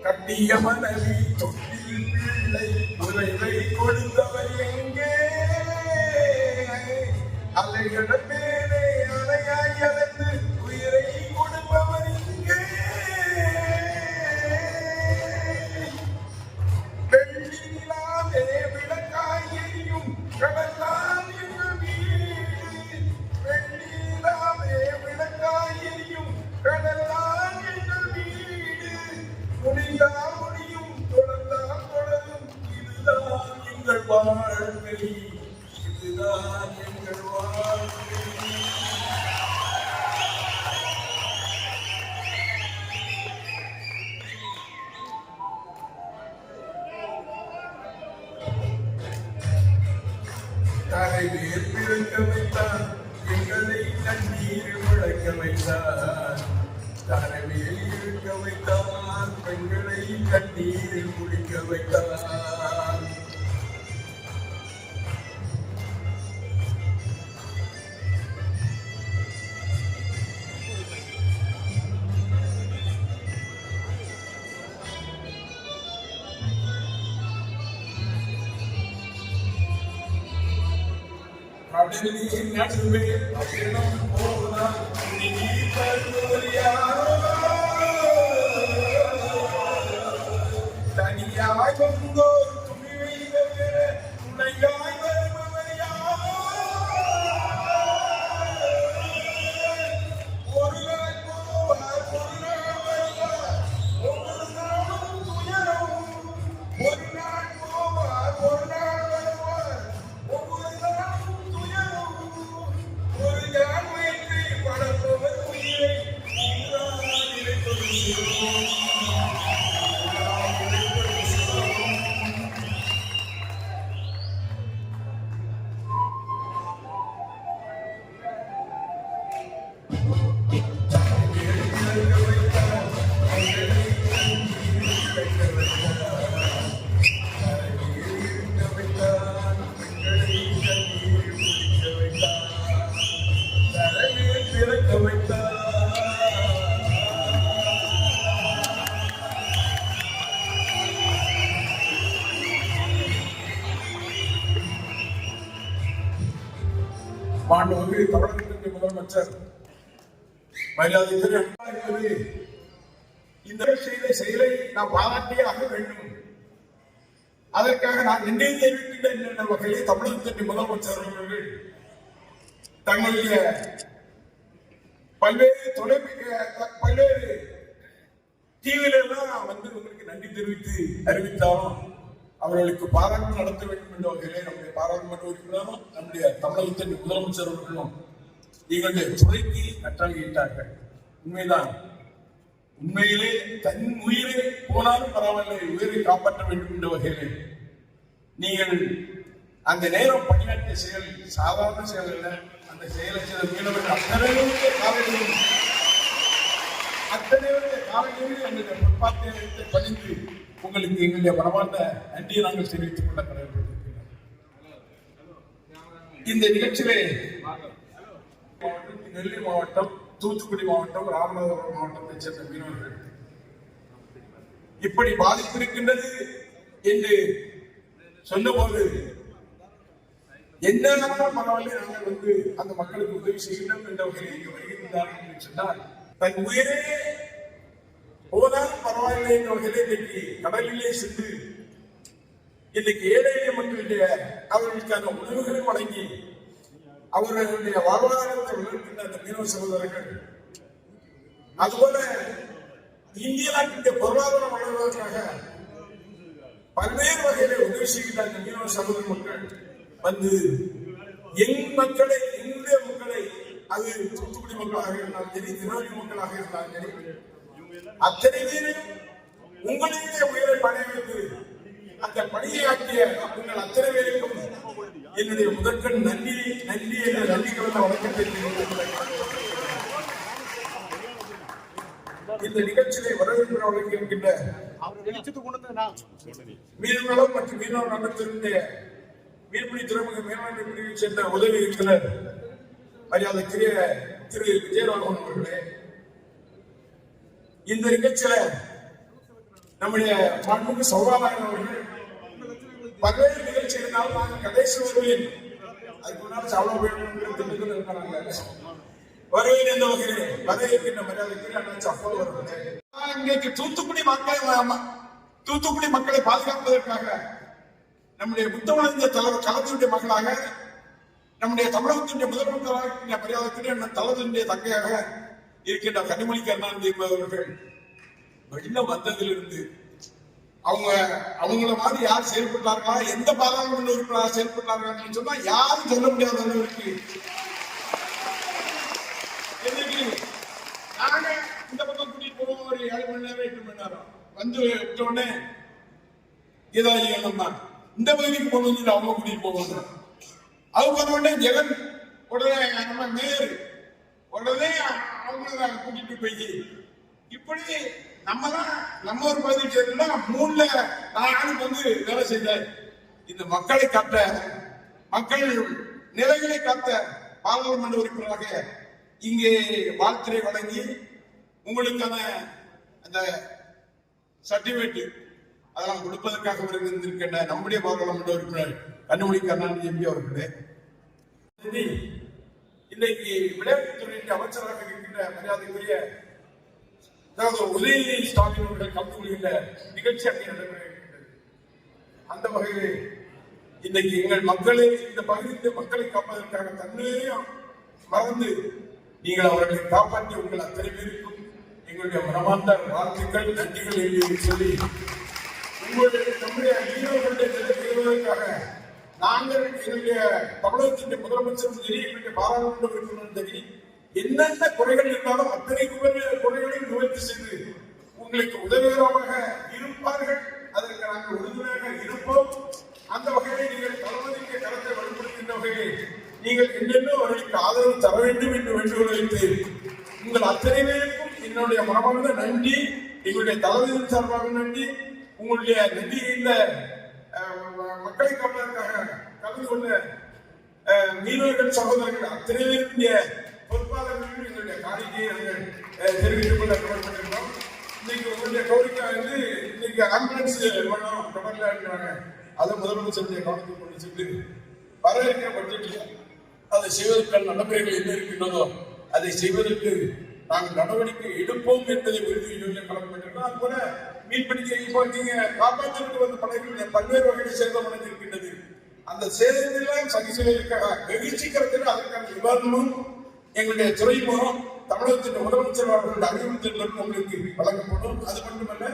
கட்டிய மனைவி தொட்டில் பிள்ளை உரைவை கொடுத்தவர் எங்கே? அலைகள மேலே அலையாய் அலைந்து உயிரை கொடுப்பவர் எங்கே? வெள்ளியிலாதே விளக்காய் எரியும் கடல்தான் எங்கள் வீடு. வெள்ளியிலாதே விளக்காய் எரியும் கடல்தான் எங்கள் வீடு. முடிந்தால் முடியும், தொடர்ந்தால் தொடரும், இதுதான் எங்கள் வாழ்க்கை, இதுதான் எங்கள் வாழ்க்கை. தரையில் பிறக்க வைத்தான், எங்களை தண்ணீர் விளக்க வைத்தான், தரையில் இருக்க வைத்தான், பெண்களை கண்ணீரில் குளிக்க வைத்தான். கடலின் நடுவே பயணம் போனால் நீ வருவது யாரோ? தனியாய் வந்தோர் துணிவை தவிர துணையாய் வருபவர் யாரோ? ஒரு நாள் போவார், ஒரு நாள் வருவார், ஒவ்வொரு நாளும் துயரம். ஒரு நாள் போவார், ஒரு நாள் வருவார், ஒவ்வொரு நாளும் துயரம். ஒரு நாள் வெற்றி படப்பவர் உயிரை இதுதான் நிலைப்பது. மாண்புமிகு தமிழகத்தின் முதலமைச்சர் மரியாதைக்குரிய இந்த செய்த செயலை நாம் பாராட்டியே ஆக வேண்டும். அதற்காக நான் நன்றி தெரிவிக்கின்றேன் என்ற வகையில் தமிழகத்தின் முதலமைச்சர் அவர்கள் தங்களுடைய பல்வேறு டிவிலாம் வந்து உங்களுக்கு நன்றி தெரிவித்து அறிவித்தாலும் அவர்களுக்கு பாராட்டு நடத்த வேண்டும் என்ற வகையிலே நம்முடைய பாராளுமன்ற உறுப்பினரும் நம்முடைய தமிழகத்தின் முதலமைச்சர் அவர்களும் எங்களுடைய துறைக்கு கட்டளையிட்டார்கள். உண்மைதான், உண்மையிலே தன் உயிரை போனாலும் பரவாயில்லை, உயிரை காப்பாற்ற வேண்டும் என்ற வகையிலே நீங்கள் அந்த நேரம் பணியாற்றிய செயல் சாதாரண செயல் அல்ல. அந்த செயலை செய்த மீனவர்கள் அத்தனையுடைய காலையிலே எங்களுடைய பொற்பாத்தியத்தை பதிந்து உங்களுக்கு எங்களுடைய மனமார்ந்த நன்றியை நாங்கள் தெரிவித்துக் கொள்ள கடமைப்பட்டிருக்கிறோம். இந்த நிகழ்ச்சியிலே நெல்லை மாவட்டம், தூத்துக்குடி மாவட்டம், ராமநாதபுரம் மாவட்டத்தைச் சேர்ந்த மீனவர்கள் இப்படி பாதிப்பு இருக்கின்றது என்று சொன்னபோது என்ன பரவாயில்லை, நாங்கள் வந்து அந்த மக்களுக்கு உதவி செய்கின்றோம் என்ற வகையில் இங்கு வருகின்றார்கள் என்று சொன்னால் தன் உயிரே போதாலும் பரவாயில்லை என்ற வகையிலே இன்றைக்கு கடலிலே சென்று இன்னைக்கு ஏழை மக்களுடைய அவர்களுக்கான உணவுகளை வழங்கி அவர்களுடைய வாழ்வாதாரத்தை வளர்க்கின்ற அந்த மீனவ சகோதரர்கள், அதுபோல இந்திய நாட்டினுடைய பொருளாதாரம் வளர்வதற்காக பல்வேறு வகையிலே உதவி செய்கின்ற அந்த மீனவ சகோதர மக்கள் வந்து என் மக்களை, என்னுடைய மக்களை, அது தூத்துக்குடி மக்களாக இருந்தாலும் சரி, திருநெல்வேலி மக்களாக இருந்தாலும் சரி, அத்தனை பேரும் உங்களிலே உயிரை பணி வைத்து அந்த பணியை ஆக்கிய உங்கள் அத்தனை பேருக்கும் என்னுடைய முதற்கண் நன்றி நன்றி என்ற நன்றி கலந்த வணக்கத்தை இந்த நிகழ்ச்சியை வரவேற்பு வழங்கியிருக்கின்ற மீனவர்களும் மற்றும் மீனவர் நலத்தினுடைய மீன்பிடி துறைமுக மேலாண்மை பிரிவைச் சேர்ந்த உதவி இயக்குனர் மரியாதைக்குரிய திரு விஜயராகவன் அவர்களே, இந்த நிகழ்ச்சியில நம்முடைய மாண்புமிகு சௌராநாயகன் அவர்கள் பல்வேறு நிகழ்ச்சி இருந்தாலும் நாங்கள் கடைசி வருவேன் அதுக்கு முன்னாடி சாப்பிட போயிடணும் இருக்கிறாங்க வருவேன் என்ற வகையிலே வர இருக்கின்ற மரியாதைக்குரிய அண்ணாச்சி அப்போது வருகிறேன். இன்றைக்கு தூத்துக்குடி மக்களை பாதுகாப்பதற்காக நம்முடைய புத்தமடைந்த தலைவர் தளபதியுடைய மகளாக நம்முடைய தமிழகத்தினுடைய முதலமைச்சராக மரியாதைக்குரிய தளபதியுடைய தங்கையாக இருக்கின்ற கனிமொழி கருணாநிதி என்பவர்கள் வெளில வந்ததிலிருந்து அவங்கள மாதிரி யார் செயல்பட்டார்களா, எந்த பாராளுமன்ற உறுப்பினராக செயல்பட்டார்கள் சொன்னா யாரும் சொல்ல முடியாத அளவிற்கு நாங்க இந்த பக்கம் கூட்டிட்டு போவோம். ஒரு 7 மணி நேரம் 8 மணி நேரம் வந்து விட்டோடனே ஏதாவது இந்த பகுதிக்கு போகணும் அவங்க கூட்டிட்டு போவாங்க. அது போன உடனே ஜெகன் உடனே நம்ம மேயர் உடனே அவங்கள கூட்டிட்டு போய் இப்படி நம்ம ஒரு பகுதி சேர்ந்தா 3ல 4 வந்து வேலை செய்த இந்த மக்களை காத்த மக்கள் நிலைகளை காத்த பாராளுமன்ற உறுப்பினராக இங்கே வாழ்த்துறை வழங்கி உங்களுக்கான அந்த சர்டிபிகேட் அதெல்லாம் கொடுப்பதற்காக இருக்கின்ற நம்முடைய பாராளுமன்ற உறுப்பினர் கனிமொழி கருணாநிதி எம்பி அவர்களே, இன்றைக்கு விளையாட்டுத்துறையின் அமைச்சராக இருக்கின்ற மரியாதைக்குரிய உதயநிதி ஸ்டாலின் அவர்கள் கலந்து கொள்கின்ற நிகழ்ச்சி அங்கே நடைபெற இருக்கின்றது. அந்த வகையில் இன்றைக்கு எங்கள் மக்களை இந்த பகுதியில் மக்களை காப்பதற்காக தன்னையும் மறந்து நீங்கள் அவர்களை காப்பாற்றி உங்கள் அத்தனை பேருக்கும் எங்களுடைய மனமார்ந்த வாழ்த்துக்கள் நன்றிகள் என்று சொல்லி நம்முடைய மீனவர்களுடைய செய்வதற்காக நாங்கள் எங்களுடைய தமிழகத்தின் முதலமைச்சரும் சரி எங்களுடைய பாராளுமன்ற உறுப்பினரும் சரி என்னென்ன குறைகள் இருந்தாலும் அத்தனை குறைகளையும் நிவர்த்தி செய்து உங்களுக்கு உதவிகரமாக இருப்பார்கள். அதற்கு நாங்கள் உறுதுணையாக இருப்போம். அந்த வகையில் நீங்கள் தளபதிக்கு கருத்தை வலுப்படுத்துகின்ற வகையில் நீங்கள் என்னென்ன அவர்களுக்கு ஆதரவு தர வேண்டும் என்று வேண்டுகோள் வைத்து உங்கள் அத்தனை பேருக்கும் என்னுடைய மனமார்ந்த நன்றி, எங்களுடைய தளபதியின் சார்பாக நன்றி, உங்களுடைய நன்றி இந்த மக்களை காப்பதற்காக கலந்து கொண்ட மீனவர்கள் சகோதரர்கள் அத்தனை பேருடைய பொறுப்பாளர்கள் எங்களுடைய காணிக்கையை நாங்கள் தெரிவித்துக் கொள்ள கடமைப்பட்டிருக்கிறோம். இன்னைக்கு உங்களுடைய கோரிக்கை வந்து இன்னைக்கு ஆம்புலன்ஸ் வேணும் கடல்ல இருக்கிறாங்க. அதை முதலமைச்சருடைய கவனத்துக்கு கொண்டு சென்று வர இருக்கிற பட்ஜெட்டில் அதை செய்வதற்கான நடைமுறைகள் என்ன இருக்கின்றதோ அதை செய்வதற்கு நாங்கள் நடவடிக்கை எடுப்போம் என்பதை உறுதி கடமைப்பட்டிருக்கிறோம். அது போல மீன்பிடிக்க இப்போ நீங்க காப்பாற்றுக்கு வந்த படைகள் பல்வேறு வகையில் சேதம் அடைந்திருக்கின்றது. அந்த சேதத்தெல்லாம் சரி செய்வதற்காக வெகு சீக்கிரத்தில் அதற்கான நிவாரணமும் எங்களுடைய துறை மூலம் தமிழகத்தின் முதலமைச்சர் அவர்களுடைய அறிவுறுத்தல் உங்களுக்கு வழங்கப்படும். அது மட்டுமல்ல,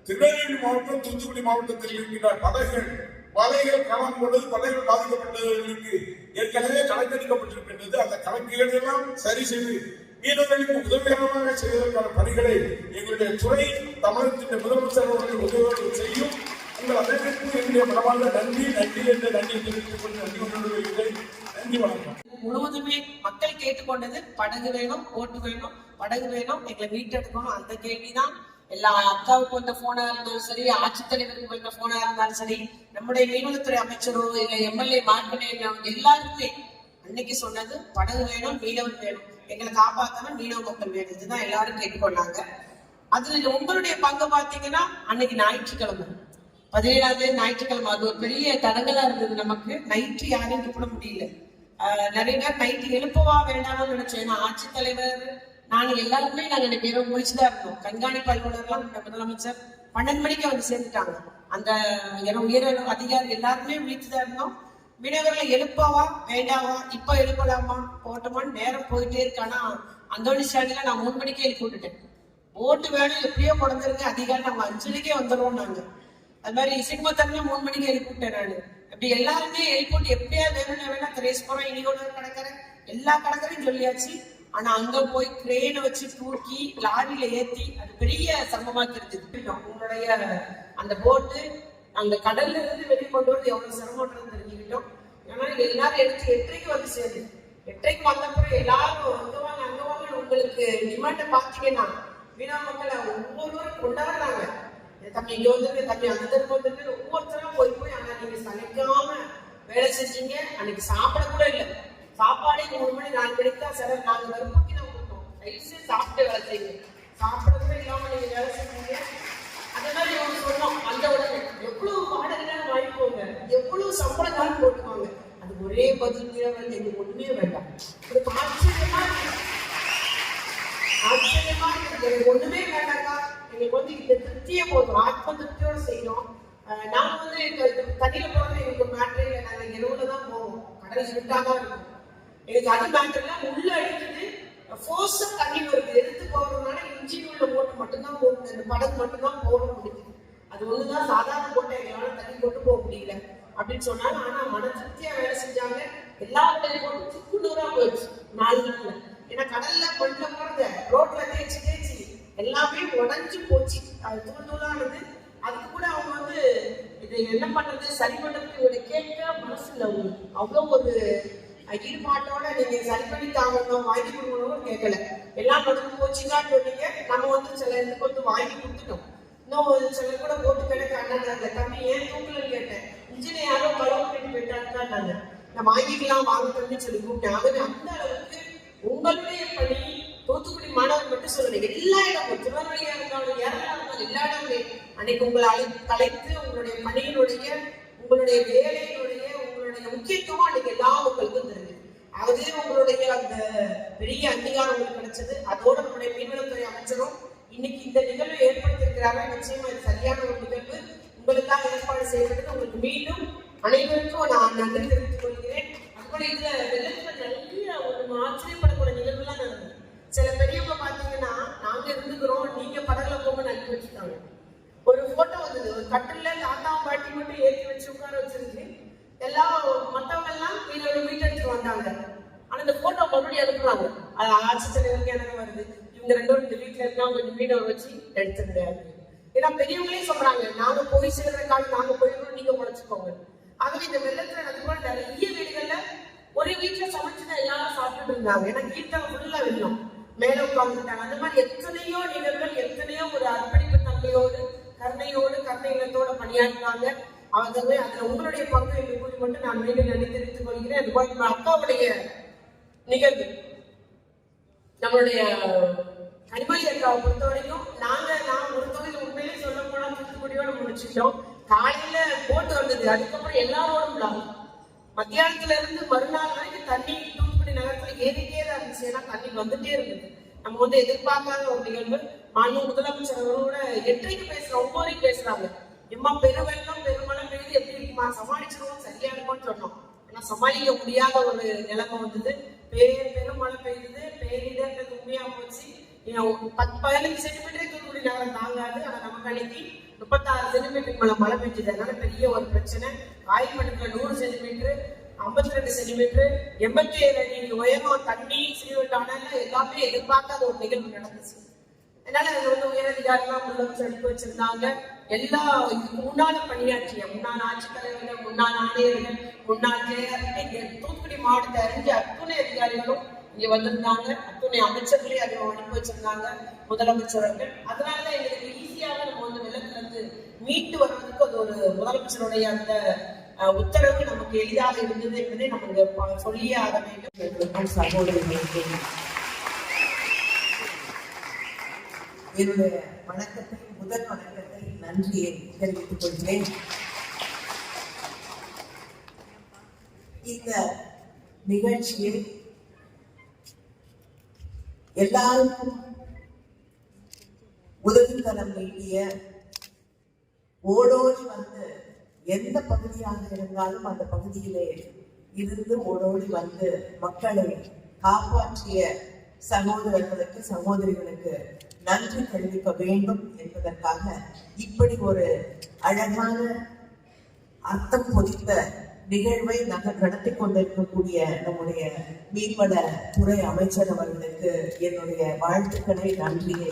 திருநெல்வேலி மாவட்டம் தூத்துக்குடி மாவட்டத்தில் இருக்கின்ற படகுகள் வலைகள் காணாமல் போனது படகுகள் பாதிக்கப்பட்டவர்களுக்கு ஏற்கனவே கணக்கெடுக்கப்பட்டிருக்கின்றது. அந்த கணக்குகளை எல்லாம் சரி செய்து மீனவர்களுக்கு உதவிகரமாக செய்வதற்கான பணிகளை எங்களுடைய துறை தமிழகத்தின் முதலமைச்சர் அவர்கள் உதவியோடு செய்யும். உங்கள் அனைவருக்கும் என்னுடைய மனமார்ந்த நன்றி என்ற நன்றி தெரிவித்துக் கொண்டு நன்றி வணக்கம்.
முழுவதுமே மக்கள் கேட்டுக்கொண்டது படகு வேணும், ஓட்டு வேணும், படகு வேணும், எங்களை மீட்டெடுக்கணும். அந்த கேள்விதான் எல்லா அக்காவுக்கு வந்த போனா இருந்தாலும் சரி, ஆட்சித்தலைவருக்கு வந்த போனா இருந்தாலும் சரி, நம்முடைய மீனவத்துறை அமைச்சரோ இல்ல எம்எல்ஏ மார்க்கெட் எல்லாருக்குமே அன்னைக்கு சொன்னது படகு வேணும், மீனவர் வேணும், எங்களை காப்பாத்தணும், மீனவ மக்கள் வேணும். இதுதான் எல்லாரும் கேட்டுக்கொண்டாங்க. அதுல உங்களுடைய பங்கு பாத்தீங்கன்னா அன்னைக்கு ஞாயிற்றுக்கிழமை 17ஆவது ஞாயிற்றுக்கிழமை அது ஒரு பெரிய தடங்கலா இருந்தது நமக்கு. நைட்டு யாரையும் கூப்பிட முடியல. நிறைய பேர் நைட்டு எழுப்பவா வேண்டாம்னு நினைச்சோம். ஏன்னா ஆட்சித்தலைவர் நாங்க எல்லாருமே நாங்க ரெண்டு பேரும் முடிச்சுதான் இருந்தோம். கண்காணிப்பு அலுவலர்லாம் முதலமைச்சர் 12 மணிக்கு வந்து சேர்ந்துட்டாங்க. அந்த உயர் அதிகாரி எல்லாருமே விழித்துதான் இருந்தோம். மீனவர்களை எழுப்பவா வேண்டாவா, இப்ப எழுப்பலாமா போட்டோமான்னு நேரம் போயிட்டே இருக்கானா. அந்தோணி ஸ்டாண்டில நான் 3 மணிக்கே எழுப்பி விட்டுட்டேன். ஓட்டு வேணும் எப்படியோ கொடுத்துருங்க அதிகாரி, நம்ம 5 மணிக்கே வந்துடுவோம். நாங்க அது மாதிரி சினிமாத்தன்மே 3 மணிக்கு எழுப்பி விட்டேன். நான் இப்படி எல்லாருமே எழுப்பிட்டு எப்படியா வேணும்னா வேணா திரேஸ் போறோம், இனியோட கடற்கரை எல்லா கடற்கரையும் சொல்லியாச்சு. ஆனா அங்க போய் கிரேனை வச்சு தூக்கி லாரியில ஏத்தி அது பெரிய சிரமமா இருந்தது. உங்களுடைய அந்த போட்டு அந்த கடல்ல இருந்து வெளியே கொண்டு வந்து எவ்வளவு சிரமம்ன்றது தெரிஞ்சுக்கிட்டோம். ஏன்னா எல்லாரும் எடுத்து 8:30 வந்து சேருது. 8:30 வந்த பிறகு எல்லாரும் அங்க வாங்க உங்களுக்கு டிமாண்ட பாத்தீங்கன்னா மீனவ மக்களை ஒவ்வொருவரும் கொண்டாடுறாங்க. தம்பி இங்க வந்து தம்பி அந்த தெருக்கு வந்துட்டு ஒவ்வொருத்தரும் போய் ஆனா நீங்க சளைக்காம வேலை செஞ்சீங்க. அன்னைக்கு சாப்பிட கூட இல்லை. சாப்பாடே 3 மணி 4 மணிக்கு தான் சில நாங்க வறுமைக்கு தான் கொடுத்தோம். தயவுசு சாப்பிட்டு வேலை செய்யுங்க. சாப்பிட கூட இல்லாம நீங்க வேலை செஞ்சீங்க. அதே மாதிரி அவங்க சொன்னோம் அந்த உடனே எவ்வளவு வாடகைலாம் வாங்கிக்கோங்க, எவ்வளவு சம்பளம் போட்டுக்கோங்க. அது ஒரே பதில் வந்து எங்களுக்கு ஒண்ணுமே வேண்டாம். ஆச்சரியமா எனக்கு ஒண்ணுமே வேண்டாக்கா. எங்களுக்கு வந்து இந்த திருப்தியே போதும், ஆத்ம திருப்தியோட செய்யணும். நாங்க வந்து தண்ணியில போறது எங்களுக்கு மேட்ரு இல்லை. நாங்க இரவுல தான் போவோம். கடல் இருட்டாதான் இருக்கும். எனக்கு அது மேட்ருல உள்ள அடிக்குது ஃபோர்ஸா தண்ணி வருது. எடுத்து போறதுனால இன்ஜின் உள்ள போட்டு மட்டும்தான் போகுது. அந்த படகு மட்டும்தான் போக முடியுது. அது ஒண்ணுதான் சாதாரண போட்டை எங்களால தண்ணி கொண்டு போக முடியல அப்படின்னு சொன்னாங்க. ஆனா மன திருப்தியா வேலை செஞ்சாங்க. எல்லா போட்டு சுக்குநூறா போயிடுச்சு 4 நாள்ல. ஏன்னா கடல்ல கொண்டு போறது ரோட்ல தேய்ச்சி எல்லாமே உடஞ்சு போச்சு. அது தூளானது. அதுக்கு கூட அவங்க வந்து இது என்ன பண்றது சரி பண்றதுக்கு கேட்க மனசு இல்லை. அவங்களுக்கு அவ்வளவு ஒரு ஈடுபாட்டோட நீங்க சரி பண்ணி தாங்கணும் வாங்கி கொடுக்கணும் கேட்கல. எல்லாம் நடந்து போச்சுக்கான்னு சொன்னீங்க. நம்ம வந்து சில இதுக்கு வந்து வாங்கி கொடுத்துட்டோம். இன்னும் சில கூட போட்டு கிடக்க அண்ணாங்க தம்பி ஏன் தூக்கலன்னு கேட்டேன். இன்ஜினை யாரோ கலவு பண்ணி போயிட்டாங்க. நான் வாங்கிக்கலாம் வாங்கிட்டோம்னு சொல்லி கூப்பிட்டேன். ஆகவே அந்த அளவுக்கு உங்களுடைய பணி தூத்துக்குடி மாணவர் மட்டும் சொல்லணும். எல்லா இடமும் திருநெல்வேலியா இருந்தாலும் ஏறலா இருந்தாலும் எல்லா இடமுமே அன்னைக்கு உங்களை கலைத்து உங்களுடைய பணியினுடைய உங்களுடைய வேலையினுடைய உங்களுடைய முக்கியத்துவம் அன்னைக்கு எல்லா மக்களுக்கும் தெரிஞ்சது. ஆகவே உங்களுடைய அந்த பெரிய அங்கீகாரம் உங்களுக்கு கிடைச்சது. அதோட நம்முடைய மீன்வளத்துறை அமைச்சரும் இன்னைக்கு இந்த நிகழ்வு ஏற்படுத்தியிருக்கிறாங்க. நிச்சயமா இது சரியான ஒரு நிகழ்வு. உங்களுக்காக ஏற்பாடு செய்யப்பட்டது. உங்களுக்கு மீண்டும் அனைவருக்கும் நான் நன்றி தெரிவித்துக் கொள்கிறேன். அதுபோல இதுல வெள்ளத்துல நிறைய ஒரு ஆச்சரியப்படக்கூடிய நிகழ்வுலாம் நடந்தது. சில பெரியவங்க பாத்தீங்கன்னா நாங்க இருந்துக்கிறோம் நீங்க படகுல போக அனுப்பி வச்சுட்டாங்க. ஒரு போட்டோ வந்தது. ஒரு கட்டில தாத்தாவும் பாட்டி மட்டும் ஏற்றி வச்சு உட்கார வச்சிருக்கு. எல்லாம் மத்தவங்க எல்லாம் வீட்டு எடுத்துட்டு வந்தாங்க. ஆனா இந்த போட்டோ மறுபடியும் அனுப்புறாங்க. அது ஆட்சி தலைவருக்கு எனக்கு வருது. இவங்க 2 பேரும் இந்த வீட்டுல இருக்காங்க கொஞ்சம் வீட்டை வச்சு எடுத்துருந்தாரு. ஏன்னா பெரியவங்களே சொல்றாங்க நாங்க போய் சேர்றதுக்காக நாங்க போயிடணும் நீங்க உழைச்சுக்கோங்க. ஆகவே இந்த வெள்ளத்துல அது போல நிறைய வீடுகள்ல ஒரு வீட்டுல சமைச்சுதான் எல்லாரும் சாப்பிட்டுட்டு இருந்தாங்க. ஏன்னா கீழ்த்தவங்க ஃபுல்லா வெள்ளம் மேல உட்கார்ந்துட்டாங்க. அந்த மாதிரி எத்தனையோ நிகழ்வுகள் எத்தனையோ ஒரு அர்ப்பணிப்பு தன்மையோடு கருணைகளத்தோட பணியாற்றினாங்க. ஆகவே அதுல உங்களுடைய பங்கு என்று கூறி மட்டும் நான் மீண்டும் நன்றி தெரிவித்துக் கொள்கிறேன். அதுபோல அக்காவுடைய நிகழ்வு நம்மளுடைய கனிமொழி அக்காவை பொறுத்த வரைக்கும் நான் ஒரு தொகையில் உண்மையிலே சொல்ல போனா தூத்துக்குடியோட முடிச்சுட்டோம். காலையில போட்டு வந்தது. அதுக்கப்புறம் எல்லாரோடும் விழாவும் மத்தியானத்துல இருந்து மறுநாள் வரைக்கும் தண்ணி தூத்துக்குடி நகரத்துல ஏறிட்டே தான் இருந்துச்சு. ஏன்னா தண்ணி வந்துட்டே இருந்தது. நம்ம வந்து எதிர்பார்க்காத ஒரு நிகழ்வு. மாநில முதலமைச்சர் அவரோட 8:30 பேசுறோம் 9 பேசுறாங்க. எம்மா பெருவெள்ளம் பெருமழை பெய்து எப்படி இருக்குமா சமாளிச்சிருவோம் சரியா இருக்கும்னு சொன்னோம். ஆனா சமாளிக்க முடியாத ஒரு நிலைமை வந்தது. பெருமழை பெய்யுது. பேரிடர்ன்றது உண்மையா போச்சு. 10-15 சென்டிமீட்டரே தூத்துக்குடி நகரம் தாங்காது. ஆனா நமக்கு அன்னைக்கு 36 சென்டிமீட்டருக்கு மழை பெஞ்சது. அதனால பெரிய ஒரு பிரச்சனை. காய்மட்டத்துல 100 சென்டிமீட்டர் 52 சென்டிமீட்டர் 87 அடி உயரம் தண்ணி ஸ்ரீவெட்டான எல்லாமே எதிர்பார்க்காத ஒரு நிகழ்வு நடந்துச்சு. அதனால அது வந்து உயரதிகாரிலாம் முதலமைச்சர் அனுப்பி வச்சிருந்தாங்க. எல்லா இதுக்கு முன்னால பணியாற்றிய முன்னாள் ஆட்சித்தலைவர்கள் முன்னாள் ஆணையர்கள் முன்னாள் தூத்துக்குடி மாவட்டத்தை அறிஞ்ச அத்துணை அதிகாரிகளும் இங்க வந்திருந்தாங்க. அத்துணை அமைச்சர்களே அதை அனுப்பி வச்சிருந்தாங்க முதலமைச்சர்கள். அதனாலதான் எங்களுக்கு ஈஸியாக நம்ம வந்து வெள்ளத்துல இருந்து மீட்டு வர்றதுக்கு அது ஒரு முதலமைச்சருடைய அந்த உத்தரவு நமக்கு எளிதாக இருந்தது என்பதை நம்ம சொல்லியே ஆக வேண்டும். சகோதரர்களுக்கு என்னுடைய வணக்கத்தை முதல் வணக்கத்தை நன்றியை தெரிவித்துக் கொள்கிறேன். இந்த நிகழ்ச்சியை எல்லாருக்கும் உதவித்தனம் நீட்டிய ஓடோடி வந்து எந்த பகுதியாக இருந்தாலும் அந்த பகுதியிலே இருந்து ஓடோடி வந்து மக்களை காப்பாற்றிய சகோதரர்களுக்கு சகோதரிகளுக்கு நன்றி தெரிவிக்க வேண்டும் என்பதற்காக இப்படி ஒரு அழகான அர்த்தம் பொதித்த நிகழ்வை நடத்தி கொண்டிருக்கக்கூடிய நம்முடைய மீன்வள துறை அமைச்சர் அவர்களுக்கு என்னுடைய வாழ்த்துக்களை, நன்றியை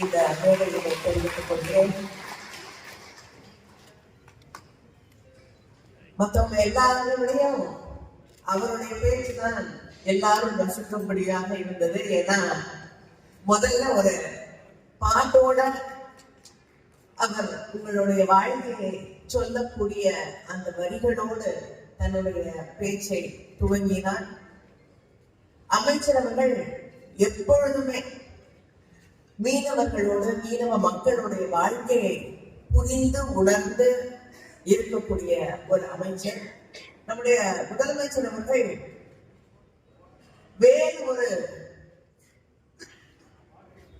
இந்த மேடையில் தெரிவித்துக் கொள்கிறேன். மற்றவங்க எல்லாருடையும் அவருடைய பேச்சுதான் எல்லாரும் ரசிக்கும்படியாக இருந்தது. ஏன்னா முதல்ல ஒரு பாட்டோட அவர் உங்களுடைய வாழ்க்கையை சொல்லக்கூடிய அந்த வரிகளோடு தன்னுடைய பேச்சை துவங்கினார். அமைச்சர் அவர்கள் எப்பொழுதுமே மீனவர்களோடு, மீனவ மக்களுடைய வாழ்க்கையை புரிந்து உணர்ந்து இருக்கக்கூடிய ஒரு அமைச்சர். நம்முடைய முதலமைச்சர் அவர்கள் வேறு ஒரு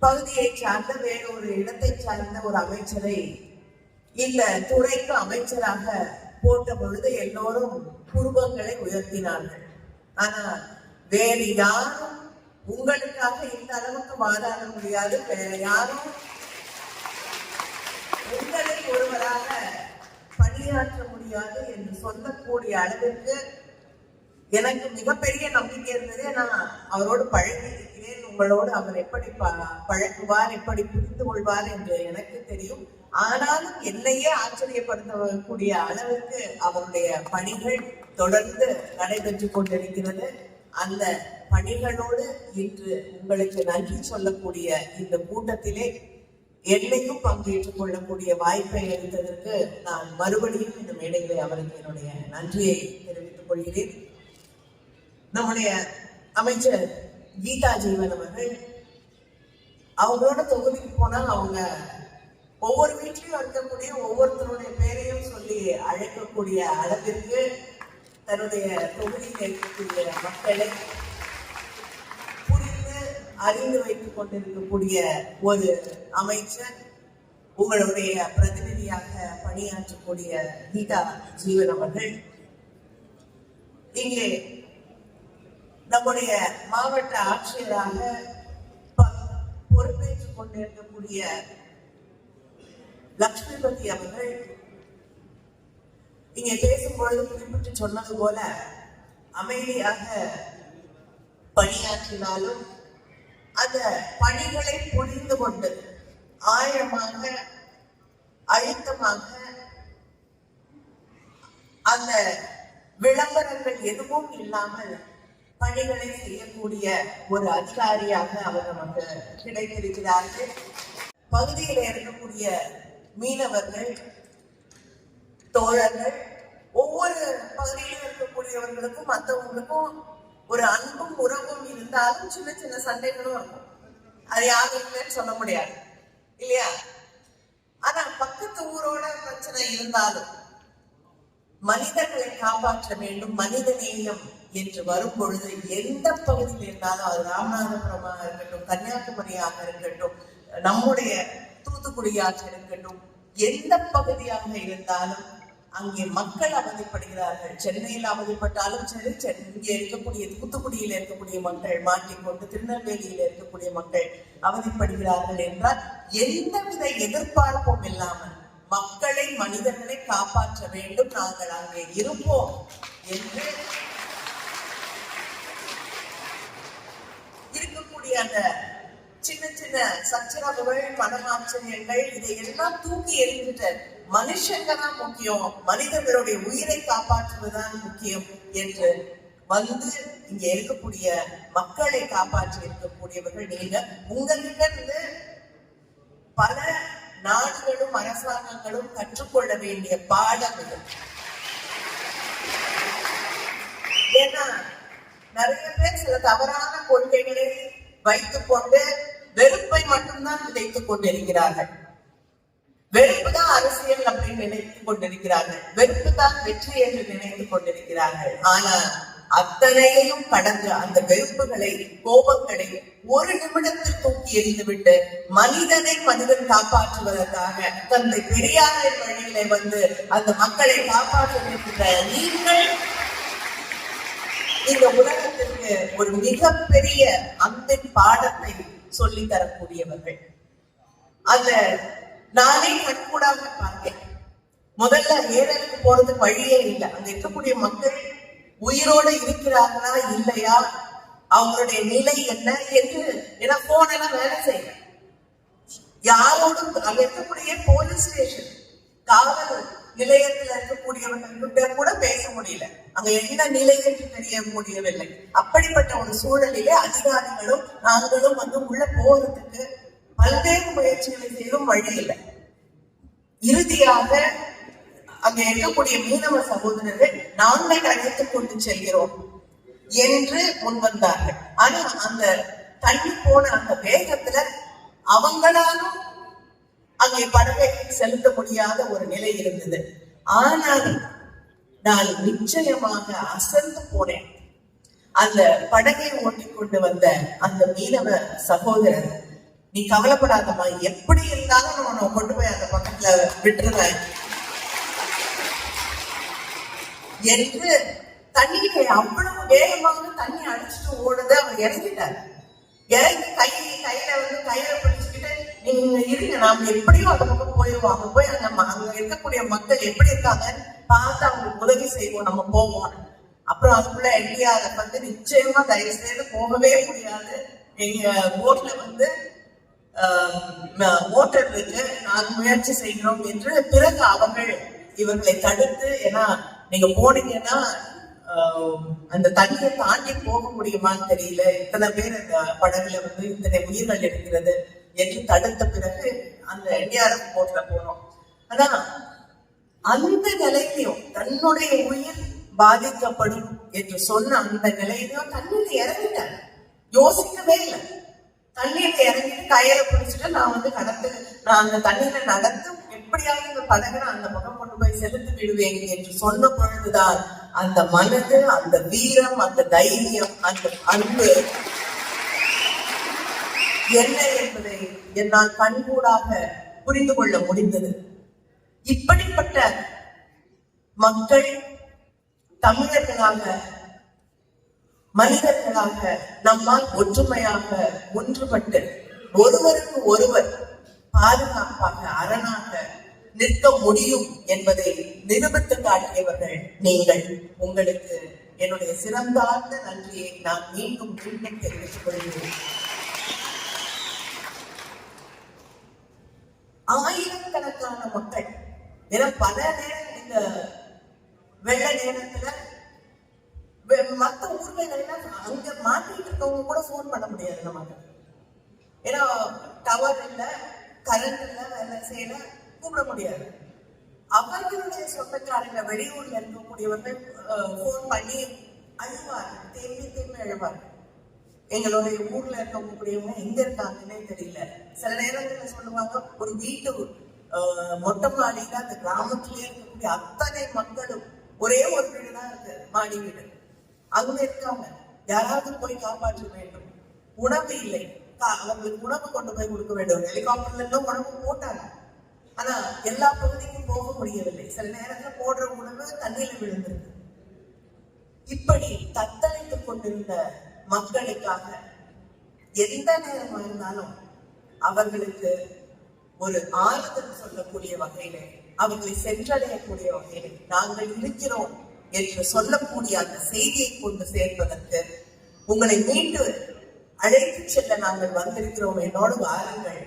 பகுதியை சார்ந்த, வேறு ஒரு இடத்தை சார்ந்த ஒரு அமைச்சரை இந்த துறைக்கு அமைச்சராக போட்ட பொழுது எல்லோரும் குருபங்களை உயர்த்தினார்கள். ஆனால் வேறு யாரும் உங்களுக்காக இந்த அளவுக்கு வாதாட முடியாது, வேற யாரும் உங்களை ஒருவராக பணியாற்ற முடியாது என்று சொல்லக்கூடிய அளவிற்கு எனக்கு மிகப்பெரிய நம்பிக்கை இருந்தது. நான் அவரோடு பழகி இருக்கிறேன். உங்களோடு அவர் எப்படி பழகுவார், எப்படி புரிந்து கொள்வார் என்று எனக்கு தெரியும். ஆனாலும் என்னையே ஆச்சரியப்படுத்தக்கூடிய அளவுக்கு அவருடைய பணிகள் தொடர்ந்து நடைபெற்று கொண்டிருக்கிறது. அந்த பணிகளோடு இன்று உங்களுக்கு நன்றி சொல்லக்கூடிய இந்த கூட்டத்திலே என்னையும் பங்கேற்றுக் கொள்ளக்கூடிய வாய்ப்பை அளித்ததற்கு நான் மறுபடியும் இந்த மேடையிலே அவருக்கு என்னுடைய நன்றியை தெரிவித்துக் கொள்கிறேன். நம்முடைய அமைச்சர் கீதா ஜீவன் அவர்கள் அவங்களோட தொகுதிக்கு போனா அவங்க ஒவ்வொரு வீட்லயும் இருக்கக்கூடிய ஒவ்வொருத்தருடைய பேரையும் சொல்லி அழைக்கக்கூடிய அளவிற்கு தன்னுடைய தொகுதியில் இருக்கக்கூடிய மக்களை புரிந்து அறிந்து வைத்துக் கொண்டிருக்கக்கூடிய ஒரு அமைச்சர், உங்களுடைய பிரதிநிதியாக பணியாற்றக்கூடிய கீதா ஜீவன் அவர்கள் இங்கே நம்முடைய மாவட்ட ஆட்சியராக பொறுப்பேற்றுக் கொண்டிருக்கக்கூடிய லட்சுமிபதி அவர்கள் இங்கே பேசும்பொழுது குறிப்பிட்டு சொன்னது போல அமைதியாக பணியாற்றினாலும் அந்த பணிகளை புரிந்து கொண்டு ஆழமாக அழுத்தமாக அந்த விளம்பரங்கள் எதுவும் இல்லாமல் பணிகளை செய்யக்கூடிய ஒரு அதிகாரியாக அவர் நமக்கு கிடைத்திருக்கிறார்கள். பகுதியில் இருக்கக்கூடிய மீனவர்கள் தோழர்கள் ஒவ்வொரு பகுதியிலும் இருக்கக்கூடியவர்களுக்கும் மற்றவங்களுக்கும் ஒரு அன்பும் உறவும் இருந்தாலும் சின்ன சின்ன சண்டைகளும் இருக்கும். அது யாரும் இல்லைன்னு சொல்ல முடியாது இல்லையா? ஆனா பக்கத்து ஊரோட பிரச்சனை இருந்தாலும் மனிதர்களை காப்பாற்ற வேண்டும், மனிதநேயம் என்று வரும் பொழுது எந்த பகுதியில் இருந்தாலும், அது ராமநாதபுரமாக இருக்கட்டும், கன்னியாகுமரியாக இருக்கட்டும், நம்முடைய தூத்துக்குடியாக இருக்கட்டும், எந்த பகுதியாக இருந்தாலும் அங்கே மக்கள் அவதிப்படுகிறார்கள். சென்னையில் அவதிப்பட்டாலும் சரி, இங்கே இருக்கக்கூடிய தூத்துக்குடியில் இருக்கக்கூடிய மக்கள் மாட்டிக்கொண்டு, திருநெல்வேலியில் இருக்கக்கூடிய மக்கள் அவதிப்படுகிறார்கள் என்றால் எந்தவித எதிர்பார்ப்பும் இல்லாமல் மக்களை, மனிதர்களை காப்பாற்ற வேண்டும், நாங்கள் அங்கே இருப்போம் என்று இருக்கக்கூடிய அந்த சின்ன சின்ன சச்சரவுகள், பணமாச்சரியங்கள், இதையெல்லாம் தூக்கி எறிஞ்சிட்டு மனுஷங்க தான் முக்கியம், மனிதர்களுடைய உயிரை காப்பாற்றுவதுதான் முக்கியம் என்று வந்து இங்க இருக்கக்கூடிய மக்களை காப்பாற்றி இருக்கக்கூடியவர்கள் நீங்க. உங்ககிட்ட இருந்து பல நாடுகளும் அரசாங்கங்களும் கற்றுக்கொள்ள வேண்டிய பாடம் இது. ஏன்னா நிறைய பேர் சில தவறான கொள்கைகளை வைத்துக் கொண்டு வெறுப்பை மட்டும்தான் விதைத்துக் கொண்டிருக்கிறார்கள். வெறுப்பு தான் அரசியல் அப்படின்னு நினைத்துக் கொண்டிருக்கிறார்கள். வெறுப்பு தான் வெற்றி என்று நினைத்துக் கொண்டிருக்கிறார்கள். ஆனால் அத்தனையையும் கடந்து அந்த வெறுப்புகளை, கோபங்களை ஒரு நிமிடத்தில் தூக்கி எறிந்துவிட்டு மனிதனை மனிதன் காப்பாற்றுவதற்காக தந்தை பெரியாரின் வழியிலே வந்து அந்த மக்களை காப்பாற்றுகின்ற நீங்கள் இந்த உலகத்திற்கு ஒரு மிகப்பெரிய அந்த பாடத்தை சொல்லி தரக்கூடியவர்கள். அந்த நானே கண்கூடாக பார்த்தேன். முதல்ல ஏழலுக்கு போறதுக்கு வழியே இல்லை. அங்க இருக்கக்கூடிய மக்கள் உயிரோட இருக்கிறார்களா இல்லையா, அவங்களுடைய நிலை என்ன என்று, ஏன்னா போன் எல்லாம் வேலை செய்யல. யாரோடும் அங்க இருக்கக்கூடிய போலீஸ் ஸ்டேஷன் காவல் நிலையத்தில் இருக்கக்கூடியவர்கள்கிட்ட கூட பேச முடியல. அங்க என்ன நிலை என்று தெரிய முடியவில்லை. அப்படிப்பட்ட ஒரு சூழலிலே அதிகாரிகளும் நாங்களும் உள்ள போறதுக்கு பல்வேறு முயற்சிகளை செய்யும் வழி இல்லை. இறுதியாக அங்க இருக்கக்கூடிய மீனவ சகோதரர்கள் நாங்கள் அழைத்துக் கொண்டு செல்கிறோம் என்று முன்வந்தார்கள். ஆனா அந்த தள்ளி போன அந்த வேகத்துல அவங்களாலும் அங்கே படகை செலுத்த முடியாத ஒரு நிலை இருந்தது. ஆனால் நான் நிச்சயமாக அசந்து போனேன். அந்த படகை ஓட்டிக் கொண்டு வந்த அந்த மீனவ சகோதரர், நீ கவலைப்படாதம்மா, எப்படி இருந்தாலும் நான் உன்னை கொண்டு போய் அந்த பக்கத்துல விட்டுருவேன் என்று தண்ணியை அவ்வளவு வேகமாக தண்ணி அடிச்சுட்டு ஓடுது. அவர் இறங்கிட்டார். இறங்கி கையில கயிறை பிடிச்சுக்கிட்டு, நீங்க இருங்க, நாம எப்படியும் அந்த பக்கம் போயிடுவாங்க, போய் அங்க இருக்கக்கூடிய மக்கள் எப்படி இருக்காங்கன்னு பார்த்து அவங்களுக்கு உதவி செய்வோம், நம்ம போவோம். அப்புறம் அதுக்குள்ள என்டிஆர் நிச்சயமா தயவு செய்து போகவே முடியாது, எங்க போட்ல மோட்டர் இருக்கு, நாங்கள் முயற்சி செய்கிறோம் என்று பிறகு அவர்கள் இவர்களை தடுத்து, ஏன்னா நீங்க போனீங்கன்னா அந்த தண்ணியை தாண்டி போக முடியுமான்னு தெரியல, இத்தனை பேர் இந்த படகுல இத்தனை உயிர்கள் இருக்கிறது என்று தடுத்த பிறகு அந்த என்டிஆர்எஃப் போட்ல போனோம். ஆனா அந்த நிலையிலும் தன்னுடைய உயிர் பாதிக்கப்படும் என்று சொன்ன அந்த நிலையிலும் தண்ணியில இறங்கிட்டார். யோசிக்கவே இல்லை. தண்ணியில இறங்கிட்டு கயிறை பிடிச்சிட்டு நான் நான் அந்த தண்ணியில நடந்து எப்படியாவது இந்த படகை அந்த பக்கம் கொண்டு போய் செலுத்தி விடுவேன் என்று சொன்ன பொழுதுதான் அந்த மனது, அந்த வீரம், அந்த தைரியம், அந்த அன்பு என்ன என்பதை என்னால் கண்கூடாக புரிந்து கொள்ள முடிந்தது. இப்படிப்பட்ட மக்கள் தமிழர்களாக, மனிதர்களாக நம்மால் ஒற்றுமையாக ஒன்றுபட்டு ஒருவருக்கு ஒருவர் பாதுகாப்பாக அரணாக நிற்க முடியும் என்பதை நிரூபித்து காட்டியவர்கள் நீங்கள். உங்களுக்கு என்னுடைய சிறந்தார்ந்த நன்றியை நான் மீண்டும் மீண்டும் தெரிவித்துக் கொள்கிறேன். ஆயிரக்கணக்கான மக்கள், ஏன்னா பல நேரம் இந்த வெள்ள நேரத்துல மற்ற ஊர்கள்ல அங்க மாட்டிட்டு இருக்கவங்க கூட போன் பண்ண முடியாது நமக்கு, ஏன்னா டவர் இல்ல, கரண்ட் இல்ல, வேலை செய்யல, கூப்பிட முடியாது. அவர்களுடைய சொந்தக்காரங்க வெளியூர்ல இருக்கக்கூடியவர்கள் போன் பண்ணி அழுவார், தேம்பி தேம்பி அழுவார். எங்களுடைய ஊர்ல இருக்கக்கூடியவங்க எங்க இருக்காங்கன்னே தெரியல. சில நேரங்கள்ல சொல்லுவாங்க, ஒரு வீட்டு மொட்டை மாடியில அந்த கிராமத்திலேயே இருக்கக்கூடிய அத்தனை மக்களும் ஒரே ஒரு வீடு தான் இருக்கு, மாடி வீடு, அங்க இருக்காங்க, யாராவது போய் காப்பாற்ற வேண்டும். உணவு இல்லை, அவங்களுக்கு உணவு கொண்டு போய் கொடுக்க வேண்டும். ஹெலிகாப்டர்ல எல்லாம் உணவு போட்டாங்க, ஆனா எல்லா பகுதிக்கும் போக முடியவில்லை. சில நேரத்துல போடுற உணவு தண்ணியில விழுந்திருக்கு. இப்படி தத்தளித்துக் கொண்டிருந்த மக்களுக்காக எந்த நேரமா இருந்தாலும் அவர்களுக்கு ஒரு ஆறுதல் சொல்லக்கூடிய வகையிலே, அவர்களை சென்றடையக்கூடிய வகையிலே நாங்கள் இருக்கிறோம் என்று சொல்லக்கூடிய அந்த செய்தியை கொண்டு சேர்ப்பதற்கு, உங்களை மீண்டு அழைத்து செல்ல நாங்கள் வந்திருக்கிறோம், என்னோடு வாருங்கள்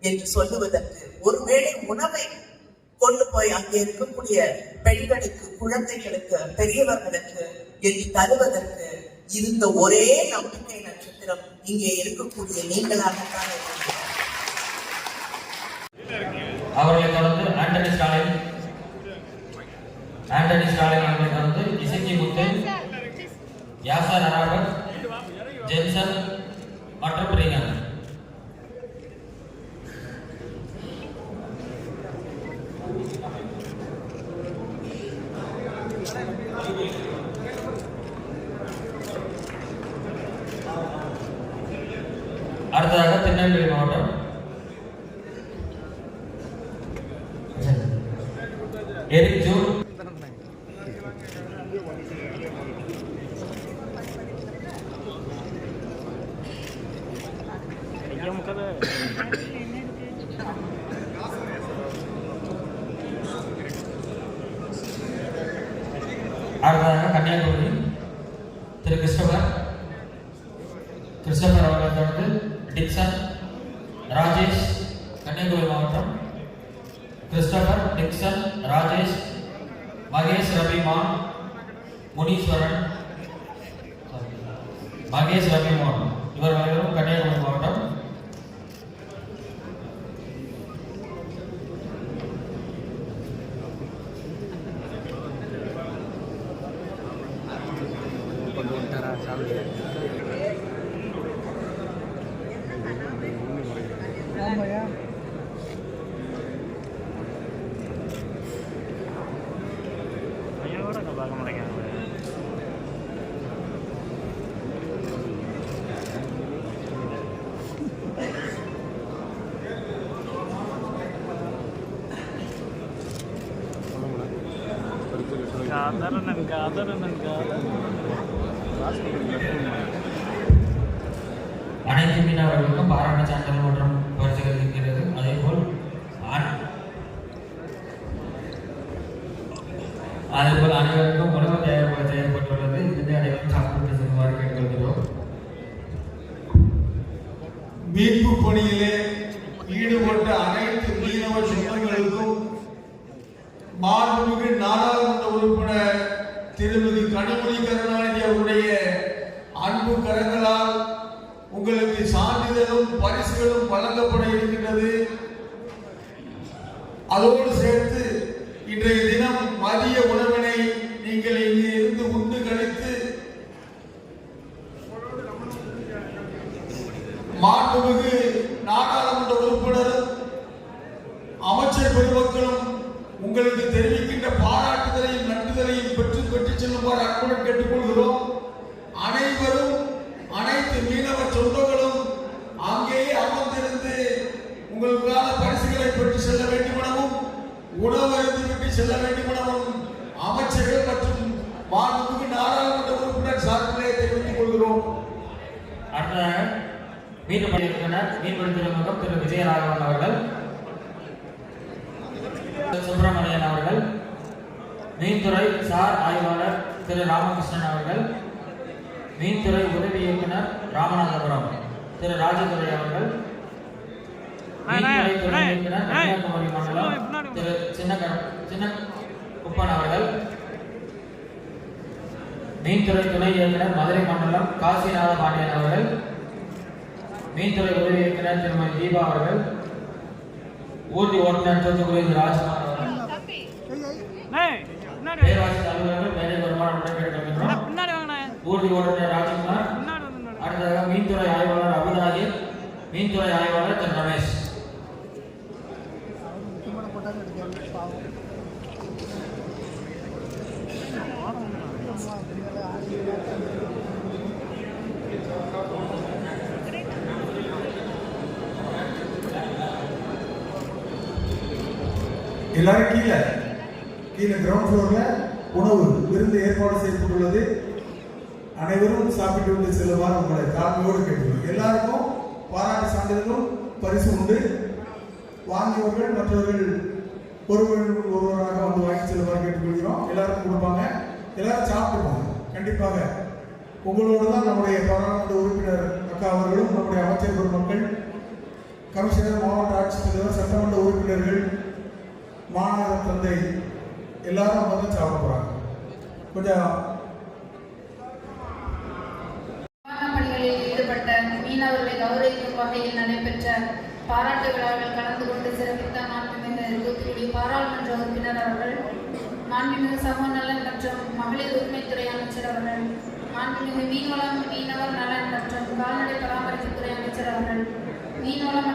என்று சொல்லுவதற்கு, ஒருவேளை உணவை கொண்டு போய் அங்கே இருக்கக்கூடிய பெண்களுக்கு, குழந்தைகளுக்கு, பெரியவர்களுக்கு என்று தருவதற்கு இருந்த ஒரே நம்பிக்கை நட்சத்திரம் இங்கே இருக்கக்கூடிய நீங்களாகத்தான் இருக்கிறார்.
அவர்களை தொடர்ந்து ஆண்டனி ஸ்டாலின் அவர்களை தொடர்ந்து இசக்கி முத்து, யாசர் அராபத், ஜென்சன் மற்றும் பிரியங்கா. அடுத்ததாக திருநெல்வேலி மாவட்டம் எரிக் ஜூன், கன்னியாகுமரி திரு கிறிஸ்டபர் அவர்கள் தொடர்ந்து டிக்சன் ராஜேஷ் கன்னியாகுமரி மாவட்டம். கிறிஸ்டபர், டிக்சன், ராஜேஷ், மகேஷ், ரவிமான், முனீஸ்வரன், மகேஷ், ரவிமான் இவர்களும் கன்னியாகுமரி மாவட்டம்.
ஐயோட பார்க்க மாட்டேங்க.
அனைத்து மீனவர்களுக்கும் பாராட்டு சான்றிதழ் மற்றும் பரிசுகள் இருக்கிறது. அதேபோல் அனைவருக்கும் உணவு செய்யப்பட்டுள்ளது. இதை அனைவரும் சாப்பிட்டு செல்லுமாறு கேட்டுக்கொள்கிறோம்.
மீட்பு பணியிலே ஈடுபட்ட அனைத்து மீனவ சொந்தங்களுக்கும் மாண்புமிகு நாடாளுமன்ற உறுப்பினர் திருமிகு கனிமொழி கருணாநிதி அவருடைய அன்பு கரங்களால் உங்களுக்கு சான்றிதழும் பரிசுகளும் வழங்கப்பட இருக்கின்றது. அதோடு சேர்த்து இன்றைய தினம் மதிய உணவினை நீங்கள் இங்கே இருந்து உண்டு கழித்து மாண்புமிகு நாடாளுமன்ற உறுப்பினரும் அமைச்சர் பெருமக்களும் உங்களுக்கு தெரிவிக்கின்ற பாராட்டுதலையும் நன்றிதலையும் பெற்று செல்லுமாறு அன்புடன் கேட்டுக்கொள்கிறோம். அனைவரும் அனைத்து மீனவ சொந்தங்களும் அங்கேயே அமர்ந்திருந்து உங்களுக்கான பரிசுகளை பெற்று செல்ல வேண்டுமெனவும் உணவருந்து விட்டு செல்ல வேண்டுமெனவும் அமைச்சர்கள் மற்றும் மாண்புமிகு நாடாளுமன்ற உறுப்பினர் சார்பிலே தெரிவித்துக் கொள்கிறோம்.
அடுத்ததாக மீன்பிடி இயக்குனர் மீன்பிடி துறைமுகம் திரு விஜயராகவன் அவர்கள், சுப்பிரமணியன் அவர்கள், மீன்துறை சார் ஆய்வாளர் திரு ராமகிருஷ்ணன் அவர்கள், மீன்துறை உதவி இயக்குனர் ராமநாதபுரம் திரு ராஜதுரை அவர்கள், மீன்துறை துணை இயக்குனர் கன்னியாகுமரி மண்டலம் திரு சின்ன குப்பன் அவர்கள், மீன்துறை துணை இயக்குனர் மதுரை மண்டலம் காசிநாத பாண்டியன் அவர்கள், மீன்துறை உதவி இயக்குனர் திருமதி தீபா அவர்கள், ஊர்தி ஓட்டுநர் தூத்துக்குடி ராஜ்குமார் அவர்கள், பேரவாசி அலுவலர்கள் மேலே வருமானம் கேட்டுக்கொள்கிறோம். ஊர்தி ஓட்டுநர் ராஜ்குமார். அடுத்ததாக மீன்துறை ஆய்வாளர் அபுதாகிர், மீன்துறை ஆய்வாளர் திரு ரமேஷ்.
எல்லாரும் கீழே கிரவுண்ட் ஃப்ளோர்ல உணவு விருந்து ஏற்பாடு செய்யப்பட்டுள்ளது. அனைவரும் சாப்பிட்டு விட்டு செல்லுமாறு உங்களை தாழ்மையோடு கேட்டுள்ளோம். எல்லாருக்கும் பாராட்டு சான்றிதழும் பரிசு உண்டு. வாங்கியவர்கள் மற்றவர்கள் ஒருவராக வந்து வாங்கி செல்லுமாறு கேட்டுக்கொள்கிறோம். எல்லாருக்கும் கொடுப்பாங்க. எல்லாரும் சாப்பிட்டுப்பாங்க. கண்டிப்பாக உங்களோடு தான் நம்முடைய பாராளுமன்ற உறுப்பினர் அக்கா அவர்களும் நம்முடைய அமைச்சர் பெருமக்கள், கமிஷனர், மாவட்ட ஆட்சித்தலைவர், சட்டமன்ற உறுப்பினர்கள், மாநகர தந்தை எல்லாரும் வந்து சாப்பிட போறாங்க. கொஞ்சம்
பணிகளில் ஈடுபட்ட மீனவர்களை கௌரவிக்கும் வகையில் நடைபெற்ற பாராட்டு விழாவில் கலந்து கொண்டு சிறப்பித்த மாண்புமிகு தூத்துக்குடி பாராளுமன்ற உறுப்பினர் அவர்கள், மாண்புமிகு சமூக நலன் மற்றும் மகளிர் உரிமைத்துறை அமைச்சர் அவர்கள், மாண்புமிகு மீன்வளம், மீனவர் நலன் மற்றும் கால்நடை பராமரிப்புத்துறை அமைச்சர் அவர்கள், மீன்வளம்